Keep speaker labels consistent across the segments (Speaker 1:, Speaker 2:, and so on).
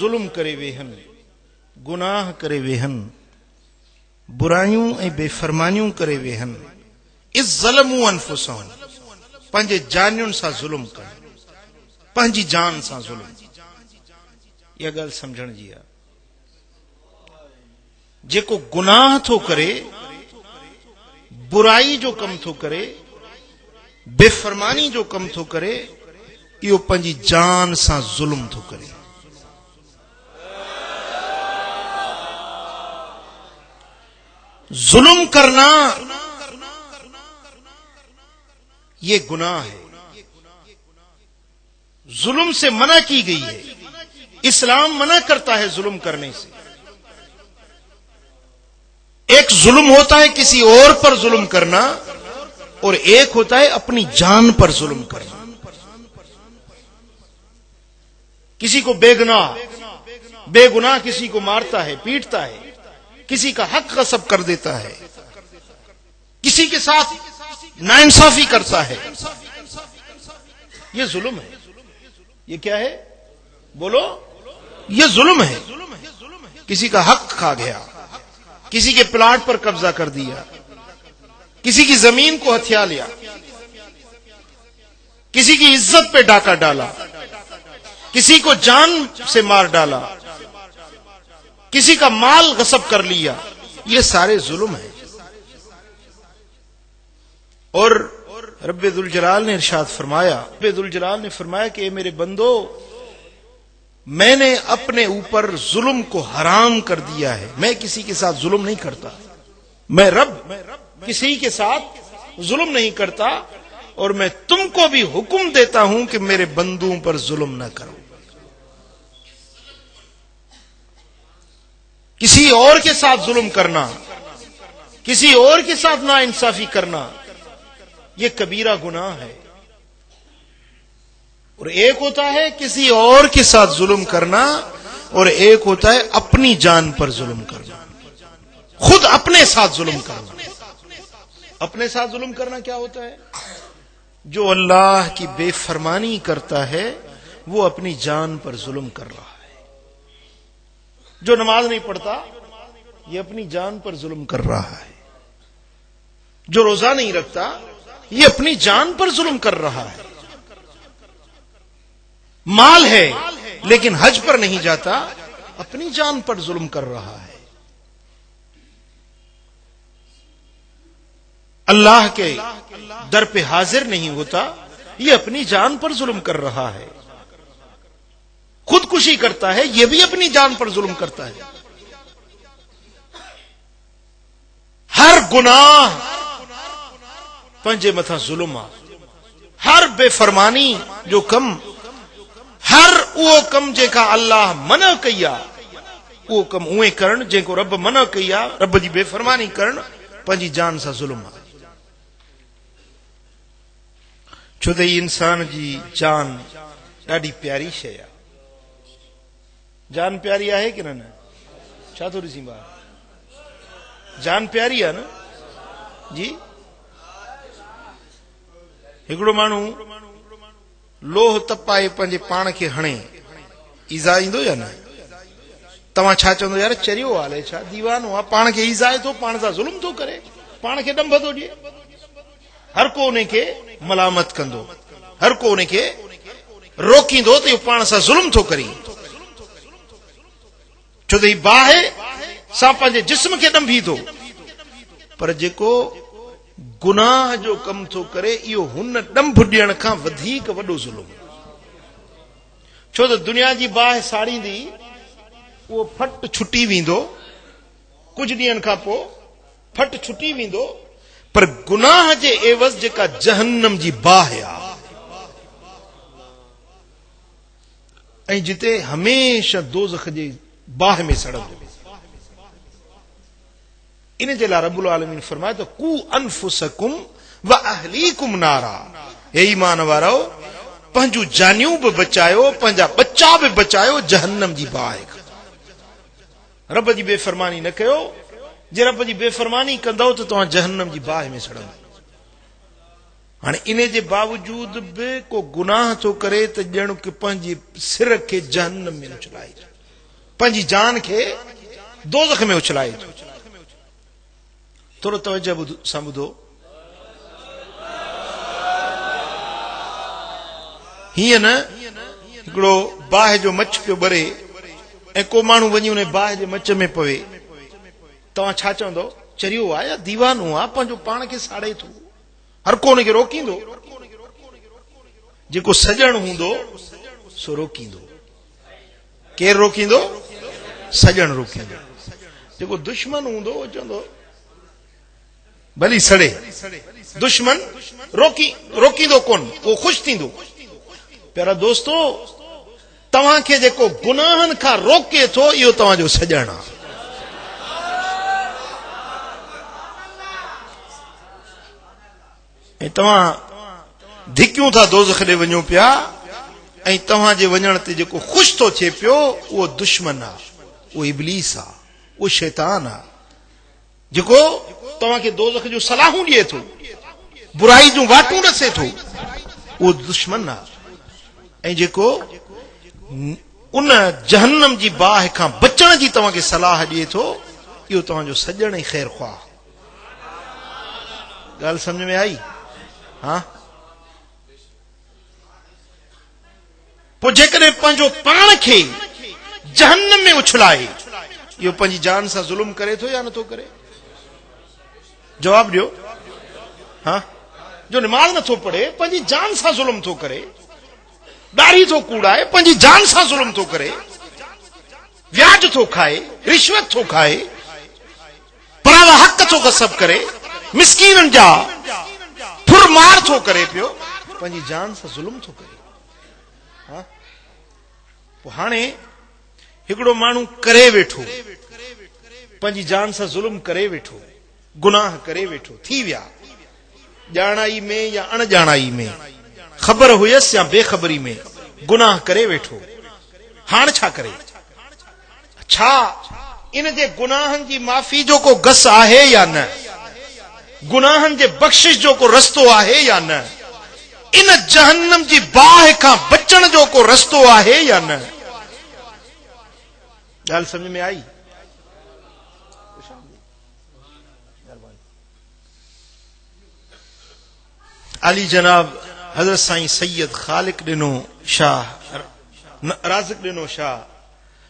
Speaker 1: ज़ुल्म करे वेहन, गुनाह करे वेहन, बुराइयूं ऐं बेफरमानियूं करे वेहन, इस ज़लमू अनफुसहुम, पंहिंजे जानियुनि सां ज़ुल्म कनि, पंहिंजी जान सां ज़ुल्म। इहा ॻाल्हि सम्झण जी आहे। जेको गुनाह थो करे, बुराई जो कम थो करे, बेफरमानी जो कम थो करे, इहो पंहिंजी जान सां ज़ुल्म थो करे। जुल्म करना ये गुनाह है, जुल्म से मना की गई है। इस्लाम मना करता है जुल्म करने से। एक जुल्म होता है किसी और पर जुल्म करना, और एक होता है अपनी जान पर जुल्म करना। किसी को बेगुनाह किसी को मारता है, पीटता है, किसी का हक गस्ब कर देता है, किसी के साथ नाइंसाफी करता है, यह जुल्म है। ये क्या है? बोलो, यह जुल्म है। किसी का हक खा गया, किसी के प्लाट पर कब्जा कर दिया, किसी की जमीन को हथिया लिया, किसी की इज्जत पे डाका डाला, किसी को जान से मार डाला, किसी का माल गस्ब कर लिया, ये सारे जुल्म हैं। और रब्बे दुल जलाल ने इरशाद फरमाया, रब्बे दुल जलाल ने फरमाया कि मेरे बंदो, मैंने अपने ऊपर जुल्म को हराम कर दिया है। मैं किसी के साथ जुल्म नहीं करता। मैं रब किसी के साथ जुल्म नहीं करता, और मैं तुमको भी हुक्म देता हूं कि मेरे बंदों पर जुल्म न करो। किसी और के साथ जुल्म करना, किसी और के साथ नाइंसाफी करना, यह कबीरा गुनाह है। और एक होता है किसी और के साथ जुल्म करना, और एक होता है अपनी जान पर जुल्म करना, खुद अपने साथ जुल्म करना। अपने साथ जुल्म करना क्या होता है? जो अल्लाह की बेफरमानी करता है वो अपनी जान पर जुल्म कर रहा है। जो नमाज नहीं पढ़ता ये अपनी जान पर जुल्म कर रहा है। जो रोजा नहीं रखता ये अपनी जान पर जुल्म कर रहा है। माल है लेकिन हज पर नहीं जाता, अपनी जान पर जुल्म कर रहा है। अल्लाह के दर पे हाजिर नहीं होता, ये अपनी जान पर जुल्म कर रहा है। खुदकुशी करता है, ये भी अपनी जान पर जुल्म करता है। हर गुनाह पंजे मथा जुल्म आ, हर बेफरमानी जो कम, हर उहो कम जेका अल्लाह मना कई आ, उहो कम उहे करण जेको रब मना कई आ। रब जी बेफरमानी करण पंहिंजी जान सां जुल्म आ। छो त इंसान जी जान ॾाढी प्यारी शइ आहे। जान प्यारी आहे कि न? छा थो ॾिसी ॿार? जान प्यारी आहे न जी। हिकिड़ो माण्हू लोह तपाए पंहिंजे पाण खे हणे, ईज़ा ईंदो या न? तव्हां छा चवंदो? यार चरियो हाले, छा दीवानो आहे, पाण खे ईज़ाए थो, पाण सां ज़ुल्म थो करे, पाण खे ॾंभ थो ॾिए। हर को उन खे मलामत कंदो, हर को उन खे रोकींदो त इहो पाण सां ज़ुल्म थो करी। छो त ही बाहि सां पंहिंजे जिस्म खे ॾंभी थो। पर जेको गुनाह जो कम थो करे, इहो हुन ॾंभ ॾियण खां वधीक वॾो ज़ुल्म। छो त दुनिया जी बाहि साड़ींदी, उहो फट छुटी वेंदो, कुझु ॾींहंनि खां पोइ फट छुटी वेंदो। पर गुनाह जे एवज़ जेका जहन्नम जी बाहि आहे, ऐं जिते हमेशह दोज़ख जे बाहि में सड़ंदो। इन जे लाइ रब्बुल आलमीन फरमाए तो कू अनफुसकुम व अहलीकुम नारा। हे ईमान वारो, पंहिंजूं जानियूं बि बचायो, पंहिंजा बच्चा बि बचायो जहन्नम जी बाहि खां। रब जी बेफरमानी न कयो। जे रब जी बेफरमानी कंदव त तव्हां जहन्नम जी बाहि में सड़ंदो। हाणे इन जे बावजूद बि को गुनाह थो करे त ॼण कि पंहिंजे सिर खे जहन्नम में उछलाए। पंहिंजी जान खे दोज़ख में उछलाए थो। थोरो तवजो सां ॿुधो। हीअं न हिकिड़ो बाहि जो मछ पियो ॿरे ऐं को माण्हू वञी उन बाहि जे मच में पवे, तव्हां छा चवंदो? चरियो आहे या दीवानो आहे, पंहिंजो पाण खे साड़े थो, हर को हुनखे रोकींदो। जेको सजण हूंदो सो रोकींदो। केरु रोकींदो? सजण रोकींदो। जेको दुश्मन हूंदो उहो चवंदो भली सड़े। दुश्मन रोकींदो कोन, उहो ख़ुशि थींदो। प्यारा दोस्तो, तव्हांखे जेको गुनाहनि खां रोके थो इहो तव्हांजो सजण आहे। ऐं तव्हां धिकियूं था दोज़ख ॾे वञो पिया, ऐं तव्हांजे वञण ते जेको ख़ुशि थो थिए पियो उहो दुश्मन आहे, उहो इब्लीस आहे, उहो शैतान आहे, जेको तव्हांखे दोज़ख जूं सलाहूं ॾिए थो, बुराई जूं वाटूं ॾसे थो, उहो दुश्मन आहे। ऐं जेको उन जहन्नम जी बाहि खां बचण जी तव्हांखे सलाह ॾिए थो इहो तव्हांजो सजण ऐं ख़ैर ख़्वाह। ॻाल्हि सम्झ में आई? हा। पोइ जेकॾहिं पंहिंजो पाण खे जहन्नम में उछलाए, इहो पंहिंजी जान सां ज़ुल्म करे थो या नथो करे? जवाब ॾियो। हा। जो निमाज़ नथो पढ़े पंहिंजी जान सां ज़ुल्म थो करे, ॾाढ़ी थो कूड़ाए पंहिंजी जान सां ज़ुल्म थो करे, व्याज थो खाए, रिश्वत थो खाए, परावा हक़ थो गसब करे, मिस्कीननि जा फुरमार थो करे पियो, पंहिंजी जान सां ज़ुल्म थो करे। हा। पोइ हाणे हिकिड़ो माण्हू करे वेठो, पंहिंजी जान सां ज़ुल्म करे वेठो, गुनाह करे वेठो, थी विया ॼाणाई में या अणॼाणाई में, ख़बर हुयसि या बेख़बरी में, गुनाह करे वेठो। हाणे छा करे? छा इन जे गुनाहनि जी माफ़ी जो को गस आहे या न? गुनाहनि जे बख़्शिश जो को रस्तो आहे या न? इन जहन्नम जी बाहि खां बचण जो को रस्तो आहे या न? ॻाल्हि सम्झ में आई? अली जनाब हज़रत साईं सैयद ख़ालिक ॾिनो शाह राज़िक ॾिनो शाह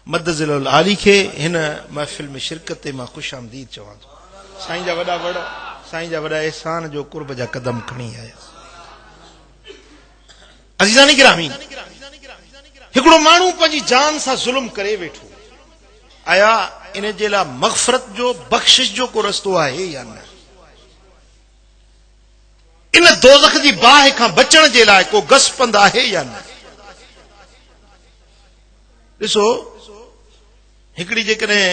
Speaker 1: मदज़िल आली खे हिन महफ़िल में शिरकत ते मां ख़ुश आमदीद चवां थो। साईं जा वॾा एहसान जो कुर्ब जा कदम खणी आया। अज़ीज़ानी गिरामी, हिकिड़ो माण्हू पंहिंजी जान सां ज़ुल्म करे वेठो, आया इन जे लाइ मग़फ़रत जो बख़्शिश जो को रस्तो आहे या न? इन दोज़ख जी बाहि खां बचण जे लाइ को गसपंद आहे या न? ॾिसो, हिकिड़ी जेकॾहिं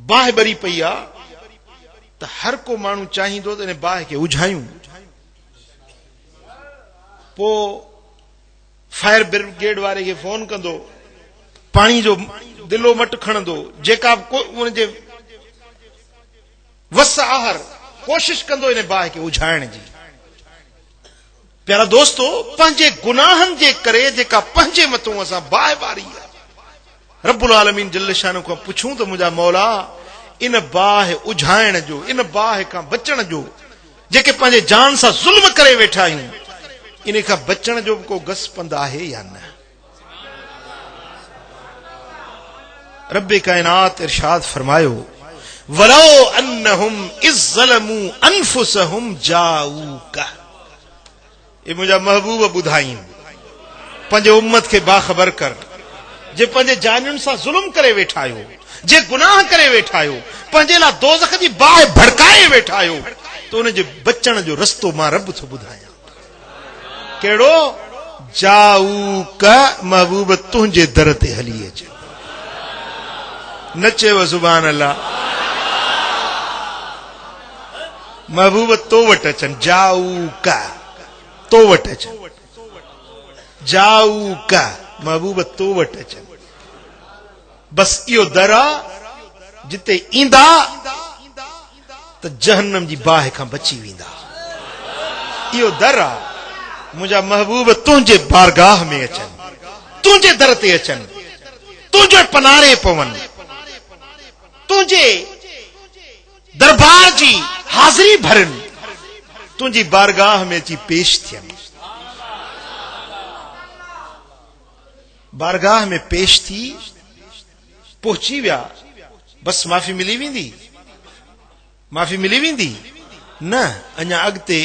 Speaker 1: बाहि ॿरी पई आहे त हर को माण्हू चाहींदो त इन बाहि खे उझायूं। पोइ फायर ब्रिगेड वारे खे फोन कंदो, पाणी जो दिलो मट खणंदो, जेका उनजे वस आहर कोशिश कंदो इन बाहि खे उझाइण जी। प्यारा दोस्तो, पंहिंजे गुनाहनि जे करे जेका पंहिंजे मथां असां बाहि ॿारी आहे, रब्बुल आलमीन जल्ल शान खां पुछूं त मुंहिंजा मौला इन बाहि उझाइण जो, इन बाहि खां बचण जो, जेके पंहिंजे जान सां ज़ुल्म करे वेठा आहियूं, इन खां बचण जो को गसपंद आहे या न? रब्बे कायनात इरशाद फरमायो, वलो अन्नहुम इज़ ज़लमू अनफुसहुम जाऊका। ये मुझा महबूब ॿुधाइन, पंहिंजे उम्मत खे बाख़बर कर, जे पंहिंजे जानियुनि सां ज़ुल्म करे वेठा आहियो, जे गुनाह करे वेठा आहियो, पंहिंजे लाइ दोज़ख जी बाहि भड़काए वेठा आहियो, त उन जे बचण जो रस्तो मां रब थो ॿुधायां। कहिड़ो? जाऊका, महबूब तुंहिंजे दर ते हली अचे। न चयो सुभान अल्लाह, महबूब तो वटि अचनि, जाऊका, तो वटि अचनि, जाऊका, महबूब तो वटि अचनि। बस इहो दर आहे जिते ईंदा त जहन्नम जी बाहि खां बची वेंदा। इहो दर आहे, मुंहिंजा महबूब तुंहिंजे बारगाह में अचनि, तुंहिंजे दर ते अचनि, तुझे पनारे पवन, तुझे दरबार जी हाज़िरी भरन, तुझी बारगाह में ची पेश थियन, बारगाह में पेश थी, पहुंची विया, बस माफ़ी मिली वेंदी, माफ़ी मिली वेंदी न, अञा अॻिते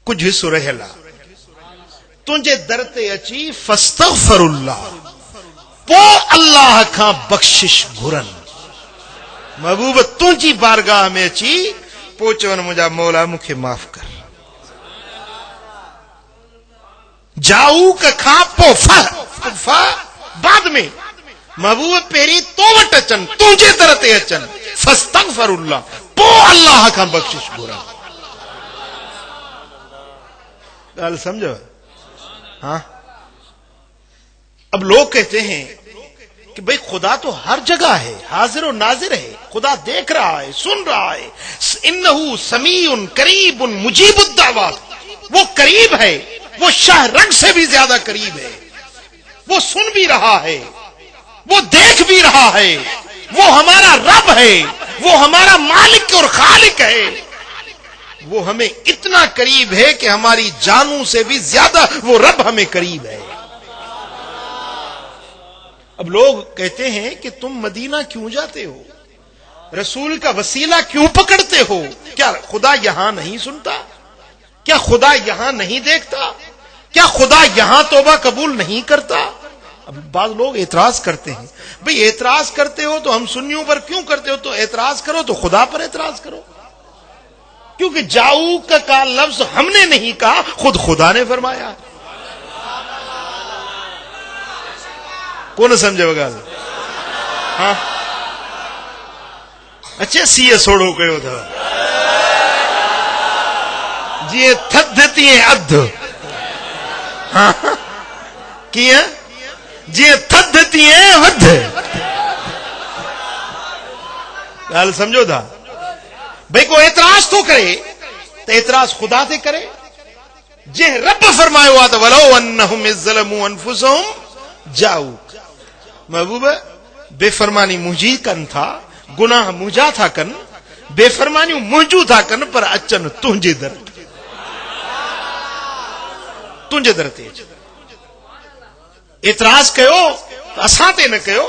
Speaker 1: कुछ हिस्सो रहियल आहे। तुझे दर ते अची फस्तगफिरुल्लाह, पो अल्लाह खां बख्शिश घुरन। महबूब तुझी बारगाह में अची पो चवन मुंहिंजा मौला मूंखे माफ़ कर। जाऊ खां पो फ बाद में महबूब पहिरीं तो वटि अचनि, तुंहिंजे दर ते अचनि, फस्तगफिरुल्लाह, पो अल्लाह खां बख्शिश घुरन। ॻाल्हि समझो? हाँ, अब लोग कहते हैं कि भाई खुदा तो हर जगह है, हाजिर और नाजिर है, खुदा देख रहा है, सुन रहा है, इन्नहु समीउन करीबुन मुजीबुद दावत, वो करीब है, वो शाह रंग से भी ज्यादा करीब है, वो सुन भी रहा है, वो देख भी रहा है, वो हमारा रब है, वो हमारा मालिक और खालिक है, वो हमें इतना करीब है कि हमारी जानों से भी ज्यादा वो रब हमें करीब है। अब लोग कहते हैं कि तुम मदीना क्यों जाते हो, रसूल का वसीला क्यों पकड़ते हो, क्या खुदा यहां नहीं सुनता, क्या खुदा यहां नहीं देखता, क्या खुदा यहां तौबा कबूल नहीं करता। अब बाद लोग एतराज करते हैं, भाई एतराज करते हो तो हम सुन्नियों पर क्यों करते हो, तो एतराज करो तो खुदा पर एतराज करो, क्योंकि जाऊ का लफ्ज हमने नहीं कहा, खुद खुदा ने फरमाया। कौन समझे बगाल? हाँ, अच्छा सीए सोड़ो कयो था जी, थद थी अध, हाँ किए जी थद थी वध। ॻाल्हि समझो था? भाई को एतराज तो करे तो एतराज खुदा ते करे, जे रब फरमायो आ तो वलो अन्नहुम इज़्ज़लमू अनफुसहुम जाऊ। महबूब बेफरमानी मुंहिंजी कन था, गुनाह मुंहिंजा था कन, बेफरमानियूं मुंहिंजूं था कन, पर अचन तुंहिंजे दर, तुंहिंजे दर ते अचन। एतराज कयो तो असां ते न कयो,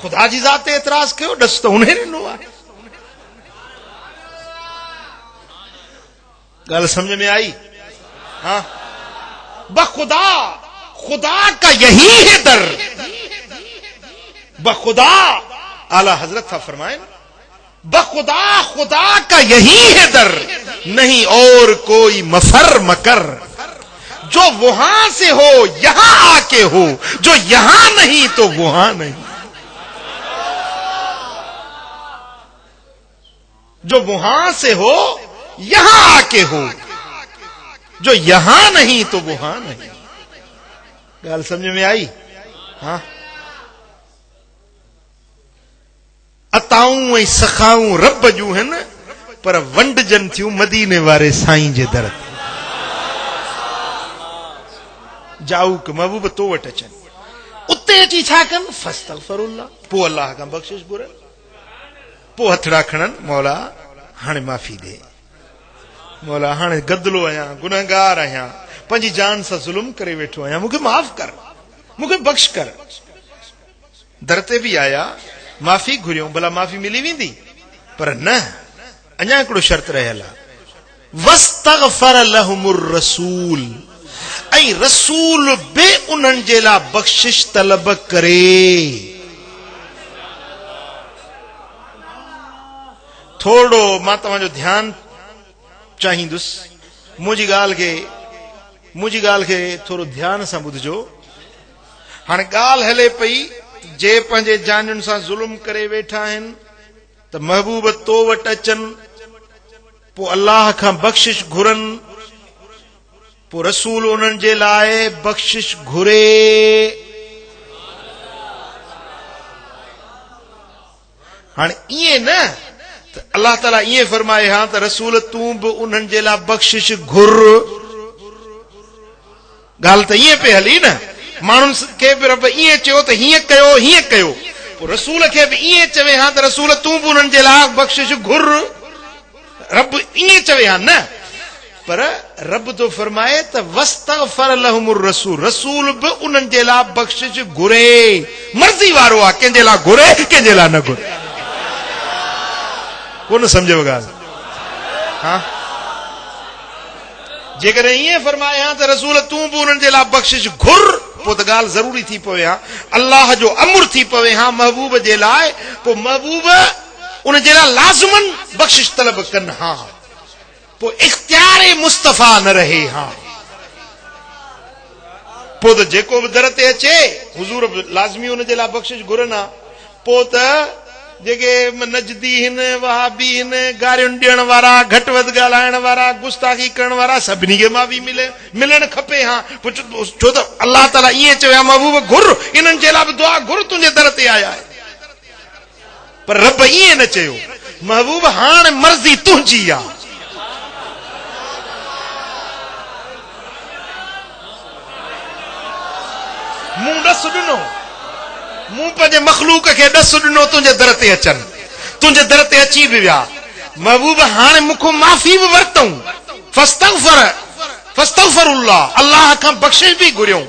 Speaker 1: खुदा जी ज़ात ते एतराज कयो, डस तो उन्हें ॾिनो आहे। गल समझ में आई? हाँ, बखुदा खुदा का यही है दर, बखुदा आला हजरत था फरमाए, बखुदा खुदा का यही है दर, नहीं और कोई मफर मकर, जो वहां से हो यहां आके हो, जो यहां नहीं तो वहां नहीं, जो वहां से हो यहां आके हो, जो यहां नहीं तो वहां नहीं। गाल समझ में आई? हाँ, अताऊं ऐं सखाऊं रब जूं आहिनि, पर वंडजन थियूं मदीने वारे साईं जे दर ते। जाऊ के महबूब तो वटि अचनि, उते अची छा कनि, फस्तगफिरुल्लाह, पोइ अल्लाह खां बख़्शिश घुरनि, पोइ हथड़ा खणनि, मौला हाणे माफ़ी ॾे, मौला हाणे गदलो आहियां, गुनहगार आहियां, पंहिंजी जान सां ज़ुल्म करे वेठो आहियां, मूंखे माफ़ कर, मूंखे बख़्श कर। दर ते बि आया, माफ़ी घुरियूं, भला माफ़ी मिली वेंदी, पर न, अञा हिकिड़ो शर्त रहियल आहे, वस्तगफर लहुमुर रसूल, ऐं रसूल बि उन्हनि जे लाइ बख़्शिश तलब करे। थोड़ो मां तव्हांजो ध्यानु चाहींदुसि, मुंहिंजी ॻाल्हि खे थोरो ध्यान सां ॿुधजो। हाणे ॻाल्हि हले पई, जे पंहिंजे जानियुनि सां ज़ुल्म करे वेठा आहिनि त महबूब तो वटि अचनि, पोइ अल्लाह खां बख़्शिश घुरनि, पोइ रसूल उन्हनि जे लाइ बख़्शिश घुरे। हाणे ईअं न अल्लाह ताला ईअं फरमाए, हाँ त रसूल तूं बि उन्हनि जे लाइ बख़्शिश घुर, ॻाल्हि त ईअं पे हली न, माण्हुनि खे बि रब ईअं चयो त हीअं कयो पोइ रसूल खे बि ईअं चवे हा त रसूल तूं बि उन्हनि जे लाइ बख़्शिश घुर, रब ईअं चवे हा न, पर रब तो फरमाए त वस्तगफर लहुमुर रसूल, रसूल बि उन्हनि जे लाइ बख़्शिश घुरे, मर्ज़ी वारो आहे, कंहिंजे लाइ घुरे कंहिंजे लाइ न घुरे। कोन सम्झव ॻाल्हि? हाँ, जेकर ईअं फरमाए हा त रसूल तूं बि उन्हनि जे लाइ बख़्शिश घुर, पोइ त ॻाल्हि ज़रूरी थी पवे हा, अल्लाह जो अमर थी पवे हा महबूब जे लाइ, पोइ महबूब उन जे लाइ लाज़िमन बख़्शिश तलब कनि हा, पोइ इख्तियार मुस्तफ़ा न रहे हा, पोइ त जेको बि दर ते अचे हुजूर लाज़मी उन जे लाइ बख़्शिश घुरनि हा। पोइ त जेके नजदी आहिनि, वहाबी आहिनि, गारियुनि ॾियण वारा, घटि वधि ॻाल्हाइण वारा, गुस्ताखी करण वारा, सभिनी खे माफ़ी मिलणु खपे हा। छो त अल्लाह ताला ईअं चयो महबूब घुर, इन्हनि जे लाइ बि दुआ घुर, तुंहिंजे दर ते आया आहे। पर रब ईअं न चयो, महबूब हाणे मर्ज़ी तुंहिंजी आहे, मूं ॾस ॾिनो, मूं पंहिंजे मखलूक खे ॾस ॾिनो तुंहिंजे दर ते अचनि, तुंहिंजे दर ते अची बि विया। महबूब हाणे मूंखां माफ़ी बि वरितऊं, फस्तगफरुल्लाह, अल्लाह खां बख़्शिश बि घुरियूं,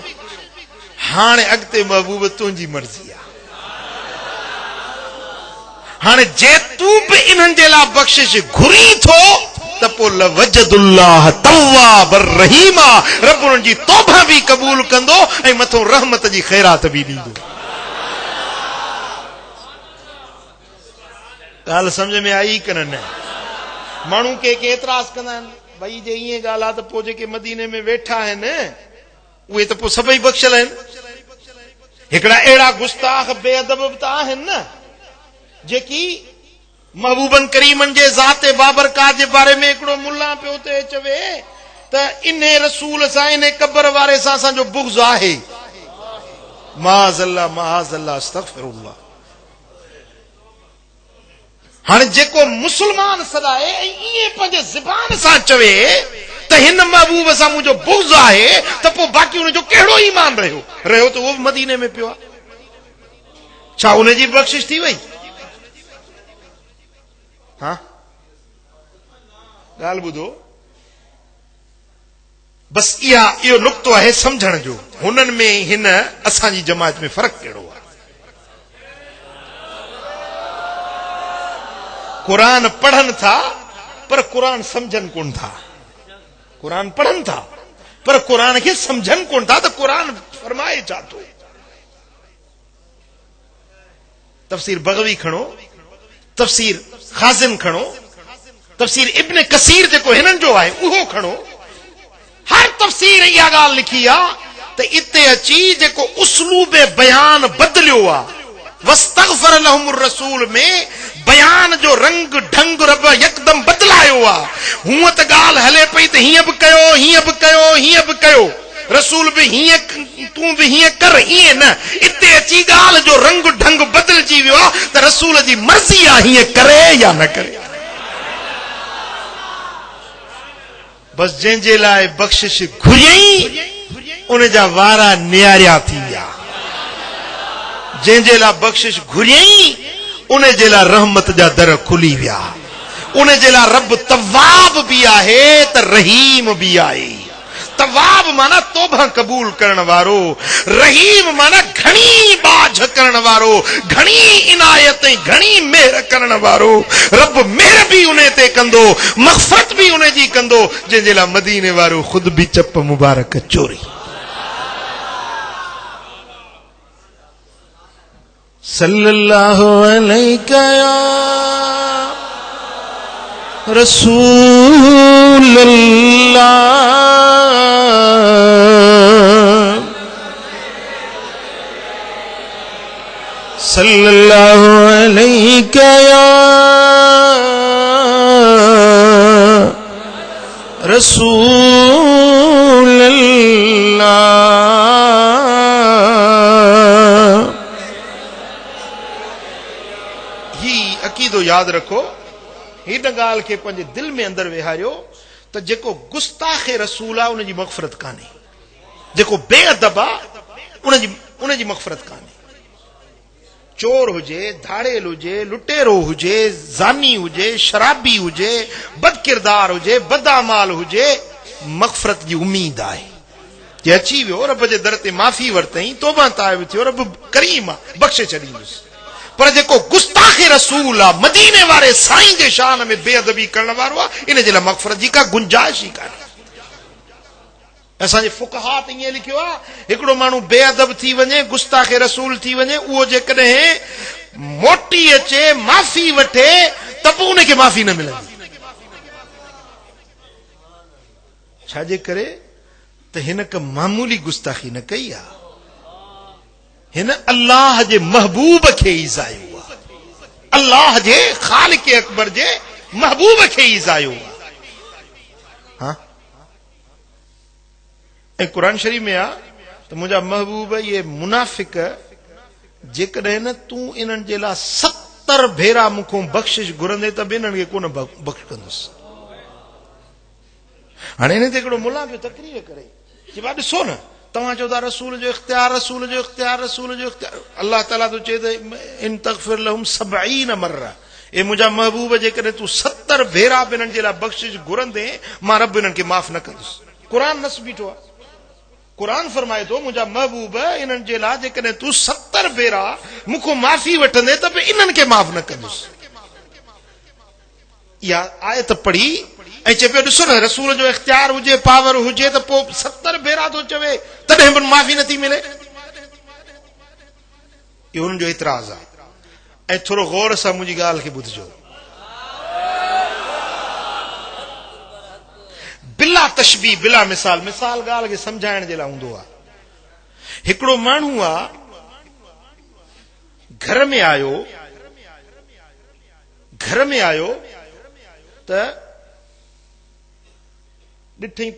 Speaker 1: हाणे अॻिते महबूब तुंहिंजी मर्ज़ी आहे। हाणे जे तूं बि इन्हनि जे लाइ बख़्शिश घुरी थो त पोइ लवजदुल्लाह तव्वाबर रहीमा, रब उन्हनि जी तौबा बि क़बूल कंदो ऐं मथो रहमत जी ख़ैरात बि ॾींदो। ॻाल्हि सम्झ में आई कि न? माण्हू के एतिराज़ कंदा आहिनि, भई जे ईअं ॻाल्हि आहे त पोइ जेके मदीने में वेठा आहिनि उहे त पोइ सभई बख़्शियल आहिनि। हिकिड़ा अहिड़ा गुस्ताख बेअदब बि त आहिनि न जेकी महबूबन करीमन जे ज़ात बाबरकात जे बारे में हिकिड़ो मुल्ला पियो ते चवे त इन रसूल सां, इन कब्र वारे सां असांजो बुग़्ज़ आहे। माज़अल्लाह माज़अल्लाह अस्तग़फिरुल्लाह। हाणे जेको मुसलमान सदाए ऐं ईअं पंहिंजे ज़बान सां चवे त हिन महबूब सां मुंहिंजो बुग़्ज़ आहे, त पोइ बाक़ी उनजो कहिड़ो ईमान रहियो त उहो बि मदीने में पियो आहे। छा उनजी बख़्शिश थी वई? हाँ, ॻाल्हि ॿुधो, बस इहो नुक़्तो आहे सम्झण जो, हुननि में हिन असांजी जमात में फ़र्क़ु कहिड़ो आहे। कुरान पढ़नि था पर कुरान सम्झनि कोन था, कुरान पढ़नि था पर कुरान खे सम्झनि कोन था त कुरान फरमाए छा थो। तफ़सीर बग़वी खणो, तफ़सीर खाज़िन खणो, तफ़सीर इब्न कसीर जेको हिननि जो आहे उहो खणो, हर तफ़सीर इहा ॻाल्हि लिखी आहे त इते अची जेको उसलूब बयान बदिलियो आहे, वस्तगफर लहुमुर रसूल में बयान जो रंग ढंग रब यकदम बदलायो आहे। हूअं त ॻाल्हि हले पई त हीअं बि कयो, हीअं बि कयो, हीअं बि कयो, रसूल बि हीअं, तूं बि हीअं कर, ईअं न, इते अची ॻाल्हि जो रंग ढंग बदिलजी वियो आहे त रसूल जी मर्ज़ी आहे हीअं करे या न करे। बस जंहिंजे लाइ बख़्शिश घुरियई उन जा वारा नियारिया थी विया, जंहिंजे लाइ बख़्शिश घुरियई उन जे लाइ रहमत जा दर खुली विया, उन जे लाइ रब तवाब बि आहे त रहीम बि आहे। तवाब माना तौबा क़बूल करण वारो, रहीम माना घणी बाझ करण वारो, घणी इनायत ऐं घणी मेहर करण वारो। रब मेहर बि उन ते कंदो, मग़फ़रत बि उन जी कंदो, जंहिंजे लाइ मदीने वारो ख़ुद बि चप मुबारक चोरी। सल्लल्लाहु अलैका या रसूल अल्लाह, सल्लल्लाहु अलैका या रसूल अल्लाह। अकीदो याद रखो, हिन ॻाल्हि खे पंहिंजे दिल में अंदर विहारियो त जेको गुस्ताखे रसूल आहे उनजी मग़फ़रत कान्हे, जेको बेअदब आहे उन जी मग़फ़िरत कान्हे। चोर हुजे, धाड़ेल हुजे, लुटेरो हुजे, ज़ानी हुजे, शराबी हुजे, बदकिरदार हुजे, बदामाल हुजे, मग़फ़िरत जी उम्मीद आहे। जे अची वियो रब जे दर ते माफ़ी वरतई, तौबा ताइब थियो, रब करीम आहे, बख़्शे छॾींदुसि। पर जेको गुस्ताख़ रसूल आहे, मदीने वारे साईं जे शान में बेअदबी करण वारो आहे, इन जे लाइ मग़फ़िरत जी का गुंजाइश ई कान्हे। असांजे फ़ुक़हा त ईअं लिखियो आहे, हिकिड़ो माण्हू बेअदब थी वञे, गुस्ताख़ रसूल थी वञे, उहो जेकॾहिं मोटी अचे माफ़ी वठे त पोइ उनखे माफ़ी न मिलंदी। छाजे करे त हिन का मामूली गुस्ताखी न कई आहे, हिन अल्लाह जे महबूब खे ईज़ायो आहे, अल्लाह जे ख़ालिक़ अकबर जे महबूब खे ईज़ायो आहे। हाँ, ऐं कुरान शरीफ़ में आ त मुंहिंजा महबूब ये मुनाफ़िक जेकॾहिं न तूं इन्हनि जे लाइ 70 भेरा मूंखों बख़्शिश घुरंदे त बि इन्हनि खे कोन बख़्श कंदुसि। हाणे हिन ते हिकिड़ो मुला पियो तकरीर करे कि भाउ ॾिसो न, तव्हां चओ था रसूल जो इख़्तियार, रसूल जो इख़्तियार, रसूल जो इख़्तियार। अल्लाह ताला तो चए त इन तग़फ़िर लहुम 70 मर्रा, ए मुंहिंजा महबूब जेकॾहिं तूं 70 भेरा बि इन्हनि जे लाइ बख़्शिश घुरंदे, मां रब इन्हनि खे माफ़ न कंदुसि। कुरान नस बीठो आहे, कुरान फरमाए थो मुंहिंजा महबूब इन्हनि जे लाइ जेकॾहिं तूं 70 भेरा मूंखों माफ़ी वठंदे त बि इन्हनि खे माफ़ न कंदुसि। इहा आयत पढ़ी ऐं चए पियो ॾिसो न, रसूल जो इख़्तियार हुजे, पावर हुजे त पोइ 70 भेरा थो चवे तॾहिं बि माफ़ी नथी मिले। इहो हुननि जो एतिराज़ आहे। ऐं थोरो गौर सां मुंहिंजी ॻाल्हि खे ॿुधिजो। बिला तशबीह, बिला मिसाल, मिसाल ॻाल्हि खे सम्झाइण जे लाइ हूंदो आहे। हिकिड़ो माण्हू आहे, घर में आयो त ॾिठई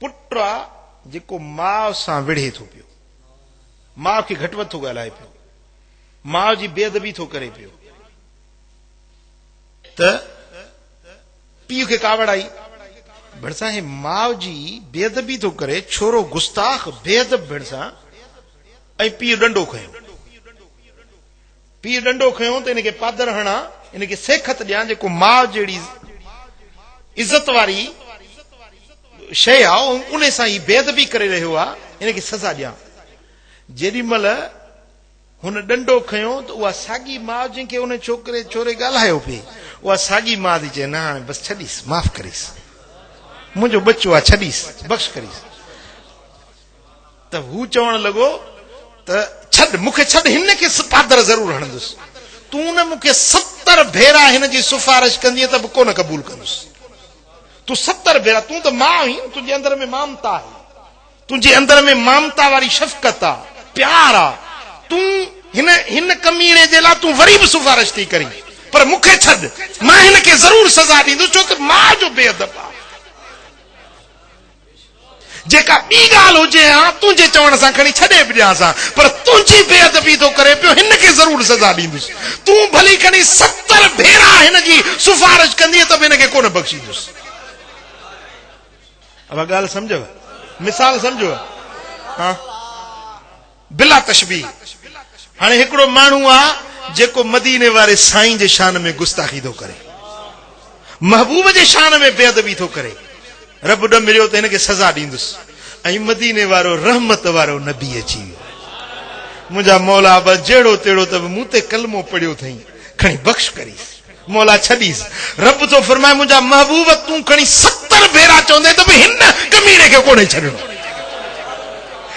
Speaker 1: पुट आहे जेको माउ सां विढ़े थो पियो, माउ खे घटि वधि थो ॻाल्हाए पियो, माउ जी बेअदबी थो करे पियो। त पीउ खे कावड़ आई, भरिसां हे माउ जी बेअदबी थो करे, छोरो गुस्ताख़ बेअदब भरिसां, ऐं पीउ डंडो खयो। पीउ डंडो खयो त इनखे पादर हणा, इनखे सेखत ॾियां, जेको माउ जहिड़ी इज़त वारी शइ आहे उन सां ई बेअदबी करे रहियो आहे, इनखे सज़ा ॾियां। जेॾी महिल हुन डंडो खयो त उहा साॻी माउ जंहिंखे उन छोरे ॻाल्हायो पई, उहा साॻी माउ थी चए न हाणे बसि छॾीसि, माफ़ करीसि, मुंहिंजो बच्चो आहे, छॾीसि, बख़्श करीसि। त हू चवण लॻो त छॾ, मूंखे छॾ, हिन खे पादर ज़रूर हणंदुसि। तूं न मूंखे 70 भेरा हिन जी सिफारिश कंदीअ त बि कोन क़बूल कंदुसि। तूं 70 भेरा, तूं त मां आहीं, तुंहिंजे अंदर में ममता आहे, तुंहिंजे अंदर में ममता वारी शफ़क़त आहे, प्यार आहे, तूं हिन कमीने जे लाइ तूं वरी बि सिफारिश थी करीं, पर मूंखे छॾ, मां हिन खे ज़रूर सज़ा ॾींदुसि, छो त मां जो बेअदब आहे। जेका ॿी ॻाल्हि हुजे हा तुंहिंजे चवण सां खणी छॾे बि ॾियांसि, पर तुंहिंजी बेअदबी थो करे पियो, हिन खे ज़रूर सज़ा ॾींदुसि। तूं भली खणी 70 भेरा हिन जी सिफारिश कंदीअ त बि हिन खे कोन बख़्शींदुसि। अब ॻाल्हि सम्झव, मिसाल सम्झो। हाँ, बिला तशबीह। हाणे हिकिड़ो माण्हू आहे जेको मदीने वारे साईं जे शान में गुस्ताखी थो करे, महबूब जे शान में बेअदबी थो करे, रब ॾ मिलियो त हिनखे सज़ा ॾींदुसि। ऐं मदीने वारो रहमत वारो नबी अची वियो, मुंहिंजा मौला बि जहिड़ो तेड़ो त मूं ते कलमो पढ़ियो अथई, खणी बख़्श करीसि, मौला छॾीसि। रब तो फरमाए मुंहिंजा महबूब तूं खणी 70 भेरा चवंदे त बि हिन कमीने खे कोन्हे छॾिणो,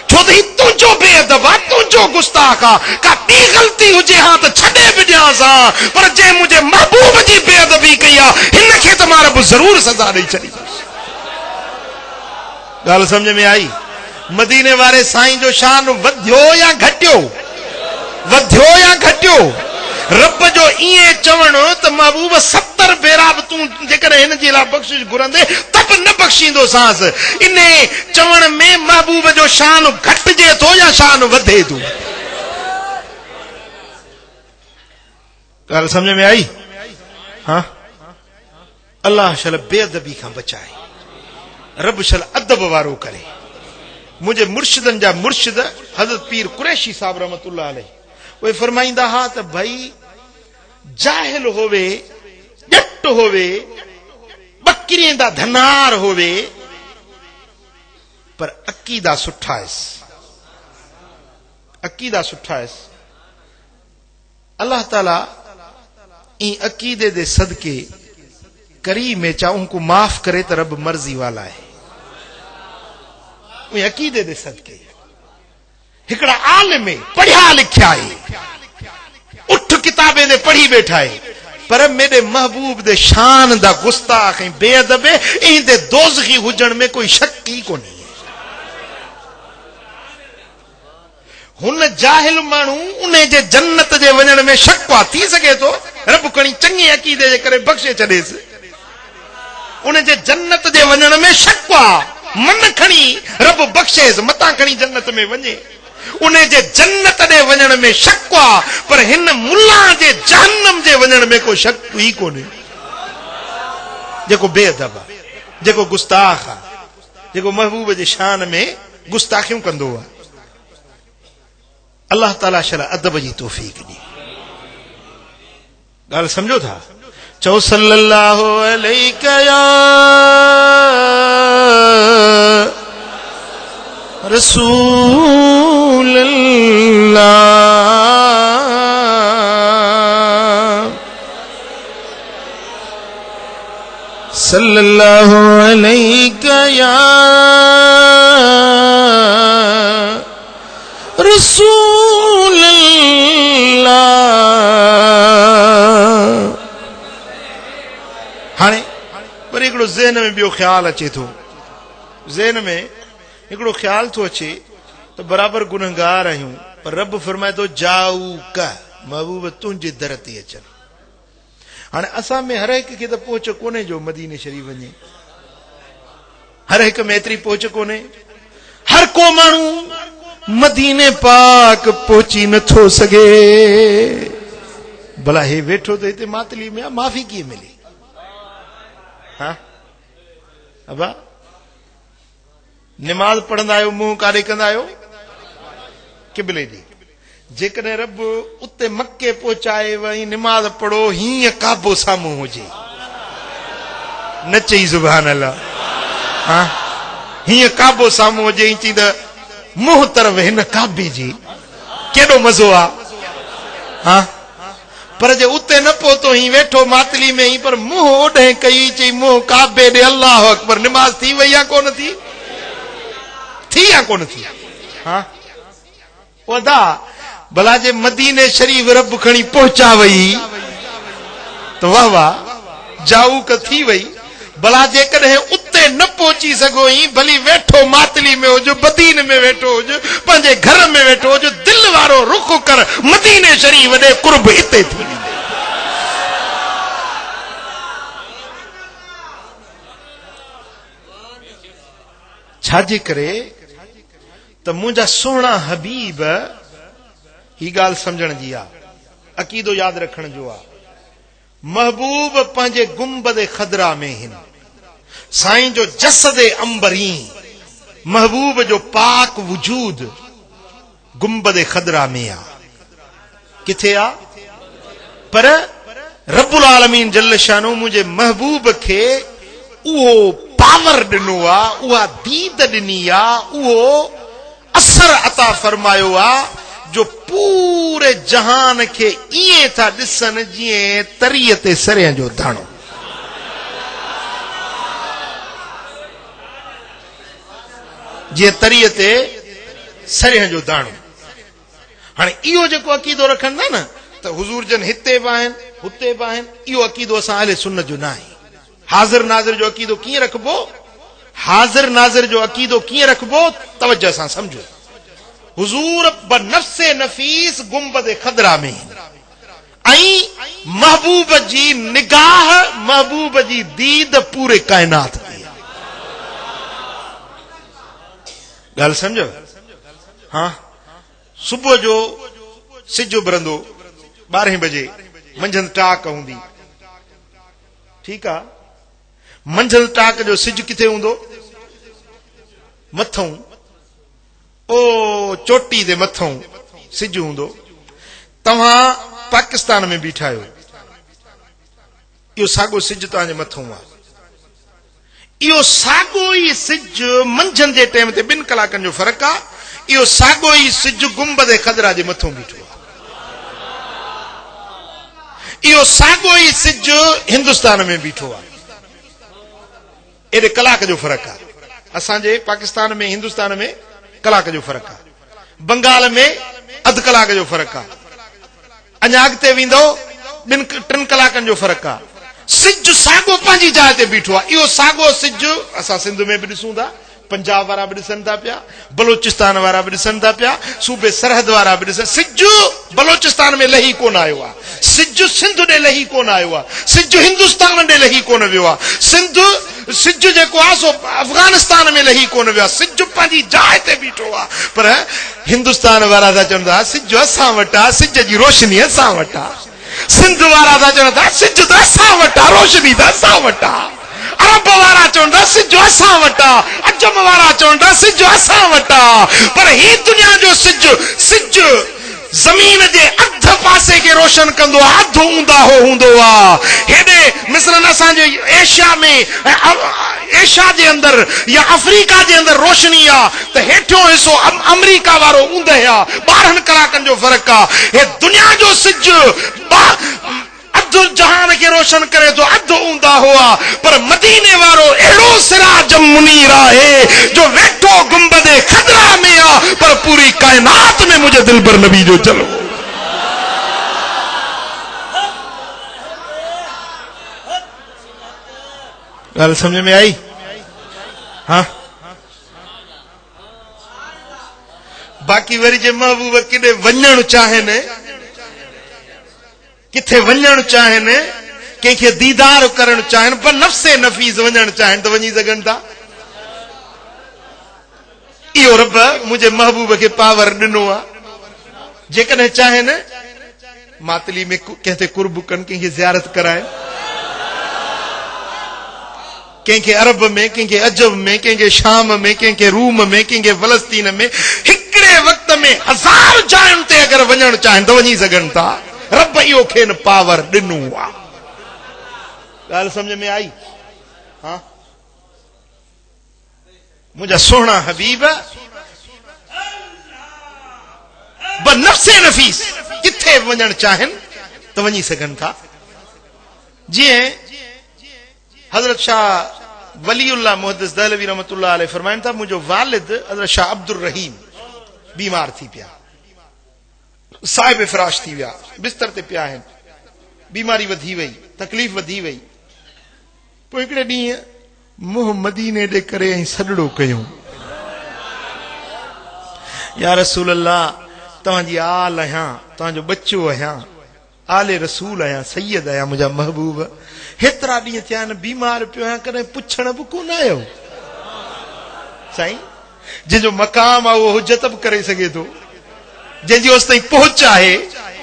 Speaker 1: छो त ही तुंहिंजो बेअदब आहे, तुंहिंजो गुस्ताख़ आहे। का ॿी ग़लती हुजे हा त छॾे बि ॾियांसि हा, पर जंहिं मुंहिंजे महबूब जी बेअदबी कई आहे हिन खे त मां रब ज़रूर सज़ा ॾेई छॾींदुसि। ॻाल्हि सम्झ में आई? मदीने वारे साईं जो शान वधियो या घटियो? वधियो या घटियो? रब जो ईअं चवण त महबूब 70 भेरा बि तूं जेकॾहिं हिन जे लाइ बख़्शिश घुरंदे त बि न बख़्शींदोसांसि, इन चवण में महबूब जो शान घटिजे थो या शान वधे थो? ॻाल्हि सम्झ में आई? हाँ, अल्लाह शल बेअदबी खां बचाए, रब शल अदब वारो करे। मुझे मुर्शिदन जा मुर्शिद हजरत पीर कुरैशी साहब रहमतुल्लाह अलैह वे फरमाइंदा हा त भाई जाहिल होवे जट होवे बकरियां दा धनार होवे पर अकीदा सुठा है, अकीदा सुठा है। अल्लाह ताला इन अकीदे दे सदके करीम में चाहूं को माफ करे तो रब मर्जी वाला है। अकीदे दे सदके हिकड़ा आलिम पढ़िया लिखिया है, उठ किताबें दे पढ़ी बैठा है, पर मेरे महबूब दे शान दा गुस्ताख बेअदब इन दे दोज़खी हुजण में कोई शक ही को नहीं है। हुन जाहिल मानू उन्हें जे जन्नत जे वजन में शक थी सके तो रब खणी चंगे अकीदे जे करे बख्शे छडेस। उन्हें जे जन्नत जे वजन में शक मन खणी रब बख्शेस मता खणी जन्नत में वने। उन्हें जे जन्नत दे वजन में शक पर हिन मुल्ला जे जहन्नम जे वजन में कोई शक ही कोने। जेको बेअदब जेको गुस्ताख जेको महबूब जे शान में गुस्ताखियों कंदो है। अल्लाह ताला शरा अदब जी तौफीक दी। गाल समझो था चौ सल्लल्लाहु अलैहि या रसूल अल्लाह सल्लल्लाहु अलैहि या रसूल अल्लाह। हाणे पर हिकिड़ो ज़हन में ॿियो ख्याल अचे थो, ज़हन में हिकिड़ो ख्याल थो अचे तो बराबर गुनहगार आहियूं, पर रब फरमाए थो जाऊ का महबूब तुंहिंजे दर ते अचनि। हाणे असां में हर हिक खे त पहुच कोन्हे जो मदीने शरीफ़ वञे, हर हिक में एतिरी पहुच कोन्हे। हर को माण्हू मदीने पाक पहुची नथो सघे। भला हे वेठो तो हिते मातली में माफ़ी कीअं मिली? हाँ अबा निमाज़ पढ़ंदा आहियो मुंहुं काॾे कंदा आहियो किबले दी। जेकॾहिं रब उते मके पहुचाए वई निमाज़ पढ़ो हीअं काबो साम्हूं हुजे न चई सुभान अल्लाह। हाँ हीअं काबो साम्हूं हुजे चई त मुंह तरफ हिन काबे जी केॾो मज़ो आ। हाँ पर जे उते न पहुतो ही वेठो मातली में ही पर मुंह ओॾे कई चई मुंह काबे ॾे अल्लाह अकबर। निमाज़ थी वई या कोन थी? थी या कोन थी? हाँ ओदा भला जे मदीने शरीफ रब खणी पहुचा वई तो वाह वाह जाऊ क थी वई। भला जेकॾहिं उते न पहुची सघो ही भली वेठो मातली में हुज बदीन में वेठो हुज पंहिंजे घर में वेठो हुज दिल वारो रुख कर मदीने शरीफ ॾे कुर्ब हिते थी। छाजे करे त मुंहिंजा सुहिणा हबीब ही ॻाल्हि समझण जी आहे, अकीदो यादि रखण जो आहे। महबूब पंहिंजे गुंबद खदरा में हिन, साईं जो जसद अंबरी महबूब जो पाक वजूद गुंबद खदरा में आ। किथे आ? पर रब्बुल आलमीन जल्ल शानो मुझे महबूब के उहो पावर दिनो आ, उहा दीद दिनी आ, उहो असर अता फरमायो आ जो पूरे जहान के इए था दिसन जिए तरीअ ते सरियां जो दाणो। जे तरीअ ते सरियां जो दाणो। हाणे इहो जेको अकीदो रखंदा न त हुजूर जन हिते बि आहिनि हुते बि आहिनि, इहो अकीदो असां अहले सुन्नत जो न आहे। हाज़िर नाज़िर जो अकीदो कीअं रखबो? हाज़िर नाज़िर जो अकीदो कीअं रखबो? तवज्जो सां समझो। हुजूर बनफ्से नफीस गुंबद खदरा में आई महबूब जी निगाह महबूब जी दीद पूरे कायनात में। गाल समझो? हाँ सुबह जो सिज उभरंदो 12 बजे मंझंदि टाक हूंदी, ठीक आ। मंझंदि टाक जो सिज किथे हूंदो? मथों ओ चोटी दे मथों सिज हूंदो, तव्हां पाकिस्तान में बीठा आहियो, इहो साॻो सिज तव्हांजे मथों आहे। इहो साॻो ई सिज मंझंदि जे टाइम ते 2 कलाकनि जो फ़र्क़ु आहे, इहो साॻो ई सिज गुंबद ख़दरा जे मथों बीठो आहे। इहो साॻो ई सिज हिंदुस्तान में बीठो आहे। एॾे कलाक जो फ़र्क़ु आहे। असांजे पाकिस्तान में हिंदुस्तान में कलाक जो फ़र्क़ु आहे, बंगाल में अधु कलाक जो फ़र्क़ु आहे, अञा अॻिते वेंदो 2-3 कलाकनि जो फ़र्क़ु आहे। सिज साॻो पंहिंजी जाइ ते बीठो आहे। इहो साॻो सिज असां सिंध में बि ॾिसूं था, पंजाब वारा बि ॾिसनि था पिया, बलोचिस्तान वारा बि ॾिसनि था पिया, सूबे सरहद वारा बि ॾिसनि। सिज बलोचिस्तान में लही कोन आयो आहे, सिज सिंध ॾे लही कोन आयो आहे, सिज हिंदुस्तान ॾे लही कोन वियो आहे, सिज जेको आहे सो अफगानिस्तान में लही कोन वियो आहे, सिज पंहिंजी जाइ ते बीठो आहे। पर हिंदुस्तान वारा था चवनि था सिज असां वटि आहे, सिज जी रोशनी असां वटि आहे। सिंध वारा था चवनि था सिज त असां वटि आहे, रोशनी त असां वटि आहे। अरब वारा चवनि था सिज असां वटि आहे, अजम वारा चवनि था सिज असां वटि आहे। पर ही दुनिया जो सिज ज़मीन जे अध पासे खे रोशन कंदो आहे, अधु ऊंदाहो हूंदो आहे। हेॾे मिसलन असांजे एशिया में, एशिया जे अंदर या अफ्रीका जे अंदर रोशनी आहे, त हेठियों हिसो अमरीका वारो ऊंदहि आहे, 12 कलाकनि जो फ़र्क़ु आहे। हे दुनिया जो सिज अधु जहान खे रोशन करे थो, अधु ऊंदाहो आहे। पर मदीने वारो अहिड़ो सिराज मुनीर आहे जो वेठो गुंबद ख़दरा में आहे, पर पूरी कायनात में मुझे दिलबर नबी जो चलो। ॻाल्हि समझ में आई? हाँ, बाक़ी वरी जे महबूब किथे वञणु चाहिनि, किथे वञणु चाहिनि, कंहिंखे दीदार करणु चाहिनि, पर नफ़्से नफ़ीस वञणु चाहिनि त वञी सघनि था। इहो रब मुंहिंजे महबूब खे पावर ॾिनो आहे। जेकॾहिं चाहिनि मातली में कंहिं ते कुर्ब कनि, कंहिंखे ज़ियारत कराइनि, कंहिंखे अरब में, कंहिंखे अजब में, कंहिंखे शाम में, कंहिंखे रूम में, कंहिंखे फलस्तीन में, हिकिड़े वक़्त में 1000 जायुनि ते अगरि वञणु चाहिनि त वञी सघनि था। रब इहो खेनि पावर ॾिनो आहे। ॻाल्हि सम्झ में आई? हाँ, मुंहिंजा सुहिणा हबीब बनफ़्से नफ़ीस किथे वञणु चाहिनि त वञी सघनि था। जीअं हज़रत शाह वलीउल्लाह मुहद्दिस दहलवी रहमतुल्लाह अलैह फरमाइनि था, मुंहिंजो वालिद हज़रत शाह अब्दुल रहीम बीमार थी पिया, साहिब फिराश थी विया, बिस्तर ते पिया आहिनि, बीमारी वधी वई, तकलीफ़ वधी वई। पोइ हिकिड़े ॾींहुं मुंहुं मदीने ॾे करे ऐं सॾड़ो कयूं, या रसूल अल्लाह, तव्हांजी आल आहियां, तव्हांजो बच्चो आहियां, आले रसूल आहियां, सैयद आहियां, मुंहिंजा महबूब, हेतिरा ॾींहं थिया आहिनि, बीमार पियो आहियां, कॾहिं पुछण बि कोन आयो। साईं, जंहिंजो मक़ाम आहे उहो हुजत बि करे सघे थो, जंहिंजी होसि ताईं पहुच आहे